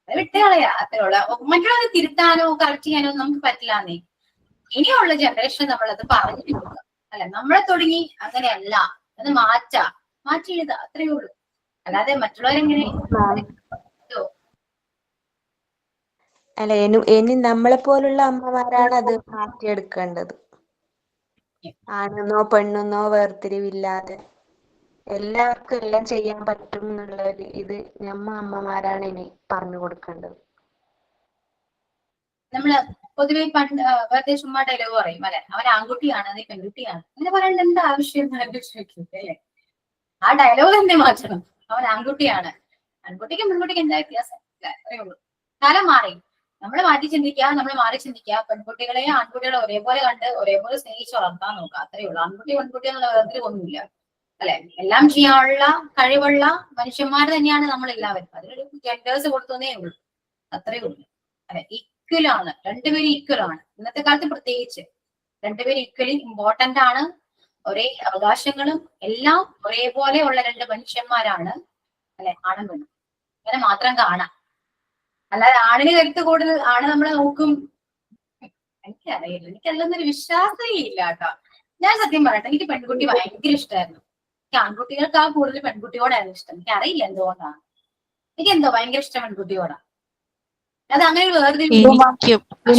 Speaker 1: അത് വിട്ടുകളയാ, അത്രയുള്ള മറ്റുള്ളത് തിരുത്താനോ കറക്റ്റ് ചെയ്യാനോ നമുക്ക് പറ്റില്ലാന്നേ. ഇനിയുള്ള ജനറേഷൻ നമ്മളത് പറഞ്ഞു കൊടുക്കുക, അല്ല നമ്മളെ തുടങ്ങി അങ്ങനെയല്ല, അത് മാറ്റി എഴുതുക, അത്രയേ ഉള്ളൂ. അല്ലാതെ മറ്റുള്ളവരെങ്ങനെ
Speaker 6: അല്ല, ഇനി നമ്മളെ പോലുള്ള അമ്മമാരാണ് അത് മാറ്റിയെടുക്കേണ്ടത്. ആണെന്നോ പെണ്ണെന്നോ വേർതിരിവില്ലാതെ എല്ലാവർക്കും എല്ലാം ചെയ്യാൻ പറ്റും എന്നുള്ള ഇത് അമ്മമാരാണ് ഇനി പറഞ്ഞു കൊടുക്കേണ്ടത്.
Speaker 1: നമ്മള് പൊതുവെ പണ്ട് വെറുതെ ചുമ്മാ ഡയലോഗ് പറയും അല്ലെ, അവൻ ആൺകുട്ടിയാണ് നീ പെൺകുട്ടിയാണ്, അങ്ങനെ പറയേണ്ട എന്താ ആവശ്യം അല്ലേ? ആ ഡയലോഗ് തന്നെ മാറ്റണം. അവൻ ആൺകുട്ടിയാണ്, ആൺകുട്ടിക്കും പെൺകുട്ടിക്കും എന്താ വ്യത്യാസം? അത്രേ ഉള്ളൂ. കാലം മാറി, നമ്മൾ മാറ്റി ചിന്തിക്കുക, നമ്മൾ മാറി ചിന്തിക്കുക. പെൺകുട്ടികളെയും ആൺകുട്ടികളെ ഒരേപോലെ കണ്ട് ഒരേപോലെ സ്നേഹിച്ച് വളർത്താൻ നോക്കുക, അത്രേ ഉള്ളൂ. ആൺകുട്ടി പെൺകുട്ടി എന്നുള്ള വേർതിരിവൊന്നുമില്ല അല്ലെ. എല്ലാം ചെയ്യാനുള്ള കഴിവുള്ള മനുഷ്യന്മാർ തന്നെയാണ് നമ്മൾ എല്ലാവരും. അതിലൊരു ജെൻഡേഴ്സ് കൊടുത്തേ ഉള്ളൂ, അത്രേ ഉള്ളൂ അല്ലെ. ഈക്വൽ ആണ്, രണ്ടുപേരും ഈക്വൽ ആണ്. ഇന്നത്തെ കാലത്ത് പ്രത്യേകിച്ച് രണ്ടുപേരും ഈക്വലി ഇമ്പോർട്ടന്റ് ആണ്. ഒരേ അവകാശങ്ങളും എല്ലാം ഒരേപോലെ ഉള്ള രണ്ട് മനുഷ്യന്മാരാണ് അല്ലെ, ആണും പെണ്ണും. അങ്ങനെ മാത്രം കാണാം. അല്ലാതെ ആണിന് കരുത്ത് കൂടുതൽ ആണ് നമ്മളെ നോക്കും, എനിക്കറിയില്ല, എനിക്കല്ലൊന്നൊരു വിശ്വാസമേ ഇല്ല കേട്ടോ. ഞാൻ സത്യം പറയട്ടെ, എനിക്ക് പെൺകുട്ടി ഭയങ്കര ഇഷ്ടമായിരുന്നു. എനിക്ക് ആൺകുട്ടികൾക്ക് ആ കൂടുതൽ പെൺകുട്ടിയോടായിരുന്നു ഇഷ്ടം. എനിക്ക് അറിയില്ല എന്തുകൊണ്ടാണ്, എനിക്ക് എന്തോ ഭയങ്കര ഇഷ്ടം പെൺകുട്ടിയോടാ. അത് അങ്ങനെ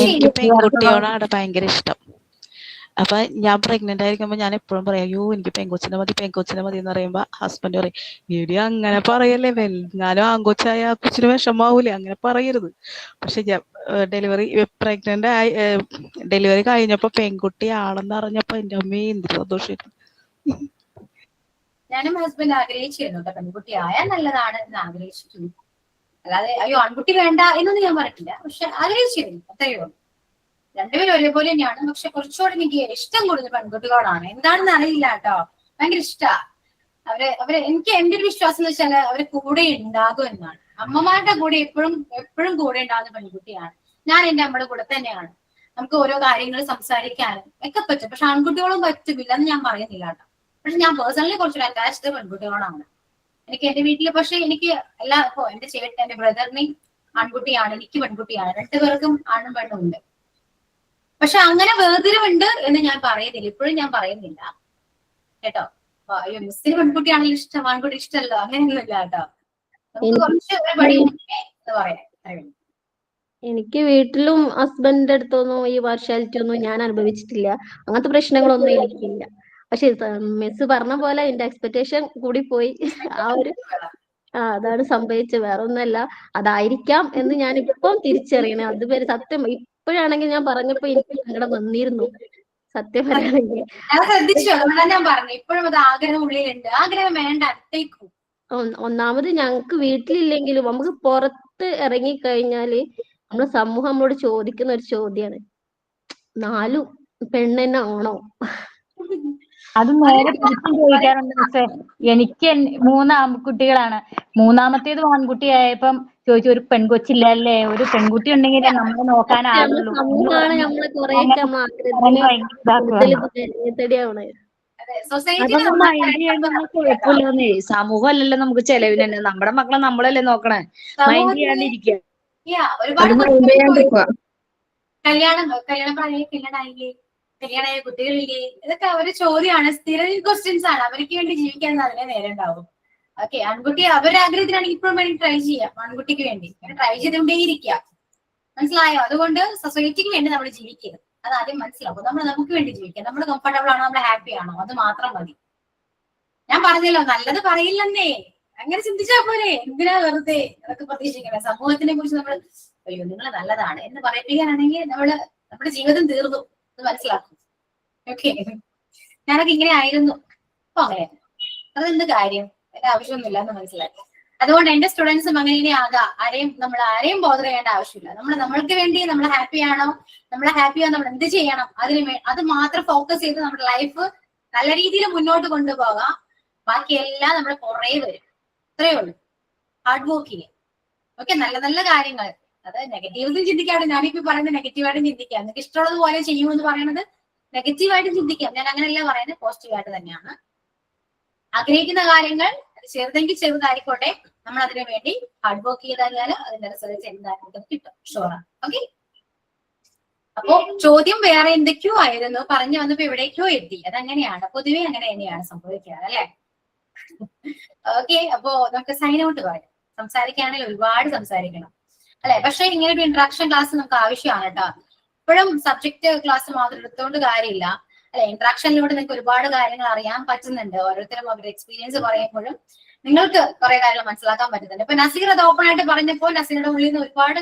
Speaker 8: എനിക്ക് പെൺകുട്ടിയോടാണ് ഭയങ്കര ഇഷ്ടം. അപ്പൊ ഞാൻ പ്രഗ്നന്റ് ആയിരിക്കുമ്പോ ഞാൻ എപ്പോഴും പറയാം, അയ്യോ എനിക്ക് പെൺകൊച്ചിനെ മതി എന്ന് പറയുമ്പോ ഹസ്ബൻഡ് പറയും, വീഡിയോ അങ്ങനെ പറയല്ലേ, വെൽങ്ങാനും ആൺകൊച്ചായ ആ കൊച്ചിന് വിഷമാവൂലേ, അങ്ങനെ പറയരുത്. പക്ഷെ ഡെലിവറി കഴിഞ്ഞപ്പോ പെൺകുട്ടി ആണെന്ന് അറിഞ്ഞപ്പോ എന്റെ അമ്മേ എന്ത് സന്തോഷമായിരുന്നു.
Speaker 1: ഞാനും ഹസ്ബൻഡ് ആഗ്രഹിച്ചിരുന്നു കേട്ടോ, പെൺകുട്ടി ആയാൽ നല്ലതാണ് എന്ന് ആഗ്രഹിച്ചിരുന്നു. അല്ലാതെ അയ്യോ ആൺകുട്ടി വേണ്ട എന്നൊന്നും ഞാൻ പറഞ്ഞിട്ടില്ല, പക്ഷെ ആഗ്രഹിച്ചിരുന്നു, അത്രയേ ഉള്ളൂ. രണ്ടുപേരും ഒരേപോലെ തന്നെയാണ്. പക്ഷെ കുറച്ചുകൂടെ എനിക്ക് ഇഷ്ടം കൂടുതൽ പെൺകുട്ടികളോടാണ്. എന്താണെന്ന് അറിയില്ല കേട്ടോ, ഭയങ്കര ഇഷ്ടാ. അവര് എനിക്ക് എന്റെ ഒരു വിശ്വാസം എന്ന് വെച്ചാൽ അവര് കൂടെ ഉണ്ടാകും എന്നാണ്. അമ്മമാരുടെ കൂടെ എപ്പോഴും കൂടെ ഉണ്ടാകുന്ന പെൺകുട്ടിയാണ്. ഞാൻ എന്റെ അമ്മയുടെ കൂടെ തന്നെയാണ്. നമുക്ക് ഓരോ കാര്യങ്ങൾ സംസാരിക്കാനും ഒക്കെ പറ്റും. പക്ഷെ ആൺകുട്ടികളും പറ്റുമില്ല എന്ന് ഞാൻ പറയുന്നില്ല കേട്ടോ. പക്ഷെ ഞാൻ പേഴ്സണലി കുറച്ചൊരു അറ്റാച്ച്ഡ് പെൺകുട്ടികളോടാണ്. എനിക്ക് എന്റെ വീട്ടില്, പക്ഷെ എനിക്ക് ഇപ്പൊ എന്റെ ചേട്ടൻ എന്റെ ബ്രദറിനെയും ആൺകുട്ടിയാണ്, എനിക്ക് പെൺകുട്ടിയാണ്. രണ്ടുപേർക്കും ആണും പെണ്ണും ഉണ്ട്. പക്ഷെ അങ്ങനെ വേർതിരിവുണ്ട് എന്ന് ഞാൻ പറയുന്നില്ല, ഇപ്പോഴും ഞാൻ പറയുന്നില്ല കേട്ടോ. അയ്യോ മിസ്സിന് പെൺകുട്ടിയാണെങ്കിൽ ഇഷ്ടം, ആൺകുട്ടി ഇഷ്ടമല്ലോ, അങ്ങനെയൊന്നുമില്ല കേട്ടോ. നമുക്ക് കുറച്ച് ഒരു പടി എന്ന് പറയാം.
Speaker 2: എനിക്ക് വീട്ടിലും ഹസ്ബൻഡിന്റെ അടുത്തൊന്നും ഈ പാർഷ്യാലിറ്റി ഒന്നും ഞാൻ അനുഭവിച്ചിട്ടില്ല. അങ്ങനത്തെ പ്രശ്നങ്ങളൊന്നും എനിക്കില്ല. പക്ഷെ മിസ് പറഞ്ഞ പോലെ എന്റെ എക്സ്പെക്ടേഷൻ കൂടി പോയി. അതാണ് സംഭവിച്ചത്, വേറെ ഒന്നല്ല. അതായിരിക്കാം എന്ന് ഞാൻ ഇപ്പം തിരിച്ചറിയണേ. അതുവരെ സത്യം ഇപ്പോഴാണെങ്കിൽ ഞാൻ പറഞ്ഞപ്പോ എനിക്ക് സങ്കടം വന്നിരുന്നു, സത്യം പറയുകയാണെങ്കിൽ.
Speaker 1: ശ്രദ്ധിച്ചു, ഞാൻ പറഞ്ഞു ഇപ്പോഴും അത് ആഗ്രഹം ഉള്ളിലുണ്ട്. ആഗ്രഹം വേണ്ട, അടുത്തേക്കും.
Speaker 2: ഒന്നാമത് ഞങ്ങക്ക് വീട്ടിലില്ലെങ്കിലും നമുക്ക് പുറത്ത് ഇറങ്ങിക്കഴിഞ്ഞാല് നമ്മുടെ സമൂഹം നമ്മളോട് ചോദിക്കുന്ന ഒരു ചോദ്യാണ്, 4 പെണ്ണെന്നെ ആണോ?
Speaker 3: അത് നേരെ തിരിച്ചും ചോദിക്കാറുണ്ട് മിസ്സേ. എനിക്ക് 3 ആൺകുട്ടികളാണ്. മൂന്നാമത്തേതും ആൺകുട്ടിയായപ്പം ചോദിച്ചു, ഒരു പെൺകൊച്ചില്ല അല്ലേ, ഒരു പെൺകുട്ടി ഉണ്ടെങ്കിലേ നമ്മളെ നോക്കാൻ ആളുള്ളൂ.
Speaker 2: സമൂഹമാണ് നമ്മളെ കുറെയൊക്കെ നമ്മൾ ആഗ്രഹത്തിന്
Speaker 10: അതൊന്നും മൈൻഡ് ചെയ്യാനൊന്നും കുഴപ്പമില്ലെന്നേ. സമൂഹം അല്ലല്ലോ നമുക്ക് ചെലവിന് തന്നെ, നമ്മുടെ മക്കളെ നമ്മളല്ലേ നോക്കണേ. മൈൻഡ് ചെയ്യാണ്ടിരിക്കുക,
Speaker 1: കല്യാണമായ കുട്ടികളില്ലേ, ഇതൊക്കെ അവര് ചോദ്യമാണ്, സ്ഥിര ക്വസ്റ്റ്യൻസ് ആണ്. അവർക്ക് വേണ്ടി ജീവിക്കാൻ അതിനെ നേരം ഉണ്ടാവും. ഓക്കെ, ആൺകുട്ടി അവരുടെ ആഗ്രഹത്തിനാണെങ്കിൽ ഇപ്പോഴും വേണ്ടി ട്രൈ ചെയ്യാം. ആൺകുട്ടിക്ക് വേണ്ടി ട്രൈ ചെയ്തുകൊണ്ടേയിരിക്കുക, മനസ്സിലായോ? അതുകൊണ്ട് സൊസൈറ്റിക്ക് വേണ്ടി നമ്മൾ ജീവിക്കരുത്, അത് ആദ്യം മനസ്സിലാവും. നമുക്ക് വേണ്ടി ജീവിക്കാം. നമ്മൾ കംഫർട്ടബിൾ ആണോ, നമ്മൾ ഹാപ്പി ആണോ, അത് മാത്രം മതി. ഞാൻ പറഞ്ഞല്ലോ, നല്ലത് പറയില്ലെന്നേ, അങ്ങനെ ചിന്തിച്ചാൽ പോലെ. എന്തിനാ വെറുതെ അതൊക്കെ പ്രതീക്ഷിക്കണേ? സമൂഹത്തിനെ കുറിച്ച് നമ്മൾ അയ്യോ നിങ്ങൾ നല്ലതാണ് എന്ന് പറയിപ്പിക്കാനാണെങ്കിൽ നമ്മുടെ ജീവിതം തീർന്നു എന്ന് മനസ്സിലാക്കും. ഓക്കെ, ഞാനൊക്കെ ഇങ്ങനെ ആയിരുന്നു, അപ്പൊ അങ്ങനെ അതെന്ത് കാര്യം, അതിന്റെ ആവശ്യമൊന്നുമില്ല എന്ന് മനസ്സിലാക്കി. അതുകൊണ്ട് എന്റെ സ്റ്റുഡൻസും അങ്ങനെ ആകാം. ആരെയും ബോധർ ചെയ്യേണ്ട ആവശ്യമില്ല. നമ്മൾക്ക് വേണ്ടി നമ്മൾ ഹാപ്പിയാണോ, നമ്മൾ എന്ത് ചെയ്യണം, അത് മാത്രം ഫോക്കസ് ചെയ്ത് നമ്മുടെ ലൈഫ് നല്ല രീതിയിൽ മുന്നോട്ട് കൊണ്ടുപോകാം. ബാക്കിയെല്ലാം നമ്മുടെ പുറകെ വരും, അത്രയേ ഉള്ളൂ. ഹാർഡ് വർക്ക് ചെയ്യാം. ഓക്കെ, നല്ല നല്ല കാര്യങ്ങൾ, അത് നെഗറ്റീവ്സും ചിന്തിക്കാതെ, ഞാനിപ്പോ പറയുന്നത് നെഗറ്റീവായിട്ടും ചിന്തിക്കാം. നിങ്ങൾക്ക് ഇഷ്ടമുള്ളത് പോലെ ചെയ്യുമെന്ന് പറയുന്നത് നെഗറ്റീവായിട്ടും ചിന്തിക്കാം. ഞാൻ അങ്ങനെയല്ല പറയുന്നത്, പോസിറ്റീവായിട്ട് തന്നെയാണ്. ആഗ്രഹിക്കുന്ന കാര്യങ്ങൾ അത് ചെറുതെങ്കിൽ ചെറുതായിക്കോട്ടെ, നമ്മൾ അതിനു വേണ്ടി ഹാർഡ് വർക്ക് ചെയ്താൽ അതിന്റെ റിസൾട്ട് എന്തായാലും കിട്ടും, ഷുവറാണ്. ഓക്കെ, അപ്പോ ചോദ്യം വേറെ എന്തൊക്കെയോ ആയിരുന്നു, പറഞ്ഞു വന്നപ്പോ എവിടേക്കോ എത്തി. അതങ്ങനെയാണ്, പൊതുവെ അങ്ങനെ തന്നെയാണ് സംഭവിക്കാറ് അല്ലെ. ഓക്കെ, അപ്പോ നമുക്ക് സൈൻ ഔട്ട് പറയാം. സംസാരിക്കുകയാണെങ്കിൽ ഒരുപാട് സംസാരിക്കണം അല്ലെ, പക്ഷെ ഇങ്ങനെ ഒരു ഇന്ററാക്ഷൻ ക്ലാസ് നമുക്ക് ആവശ്യമാണ് കേട്ടോ. ഇപ്പോഴും സബ്ജക്ട് ക്ലാസ് മാത്രം എടുത്തുകൊണ്ട് കാര്യമില്ല അല്ലെ, ഇന്ററാക്ഷനിലൂടെ നിങ്ങൾക്ക് ഒരുപാട് കാര്യങ്ങൾ അറിയാൻ പറ്റുന്നുണ്ട്. ഓരോരുത്തരും അവരുടെ എക്സ്പീരിയൻസ് പറയുമ്പോഴും നിങ്ങൾക്ക് കുറെ കാര്യങ്ങൾ മനസ്സിലാക്കാൻ പറ്റുന്നുണ്ട്. ഇപ്പൊ നസീർ അത് ഓപ്പൺ ആയിട്ട് പറഞ്ഞപ്പോൾ നസീറുടെ ഉള്ളിൽ നിന്ന് ഒരുപാട്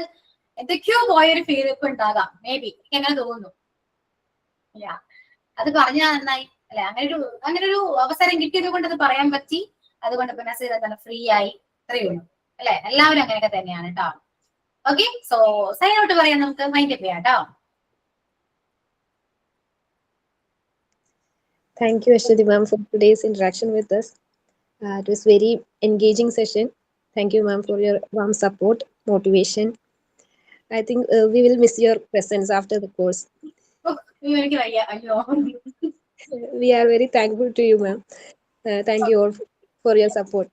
Speaker 1: എന്തൊക്കെയോ പോയൊരു ഫീൽ ഇപ്പൊ ഉണ്ടാകാം, മേ ബി, എനിക്ക് അങ്ങനെ തോന്നുന്നു. അത് പറഞ്ഞാൽ നന്നായി അല്ലെ, അങ്ങനൊരു അവസരം കിട്ടിയത് കൊണ്ട് അത് പറയാൻ പറ്റി. അതുകൊണ്ട് ഇപ്പൊ നസീർ തന്നെ ഫ്രീ ആയി, ഇത്രയേ ഉള്ളൂ അല്ലെ. എല്ലാവരും അങ്ങനെയൊക്കെ തന്നെയാണ് കേട്ടോ. ഓക്കെ, സോ സൈൻ ഔട്ട് പറയാൻ നമുക്ക് മൈൻഡ് അപ്പ് ചെയ്യാം കേട്ടോ.
Speaker 4: Thank you, Ashwati ma'am, for today's interaction with us. It was very engaging session. Thank you, ma'am, for your warm support, motivation. I think we will miss your presence after the course.
Speaker 1: എനിക്ക് വയ്യ, അയ്യോ.
Speaker 4: We are very thankful to you, ma'am. Thank you all for your support,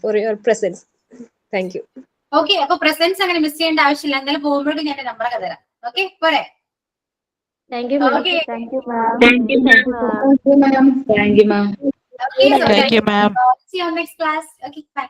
Speaker 4: for your presence. Thank you.
Speaker 1: Okay, അപ്പൊ presence അങ്ങനെ miss ചെയ്യേണ്ട ആവശ്യമില്ല. എന്തായാലും പോകുമ്പോഴേക്കും ഞാൻ നമ്പറൊക്കെ തരാം. ഓക്കെ, പോരെ?
Speaker 2: Thank you, ma'am.
Speaker 1: Okay.
Speaker 2: Thank you, ma'am.
Speaker 3: Thank you, ma'am. Thank you, ma'am.
Speaker 1: Okay, so
Speaker 8: Thank you, ma'am.
Speaker 1: see you on next class. Okay, bye.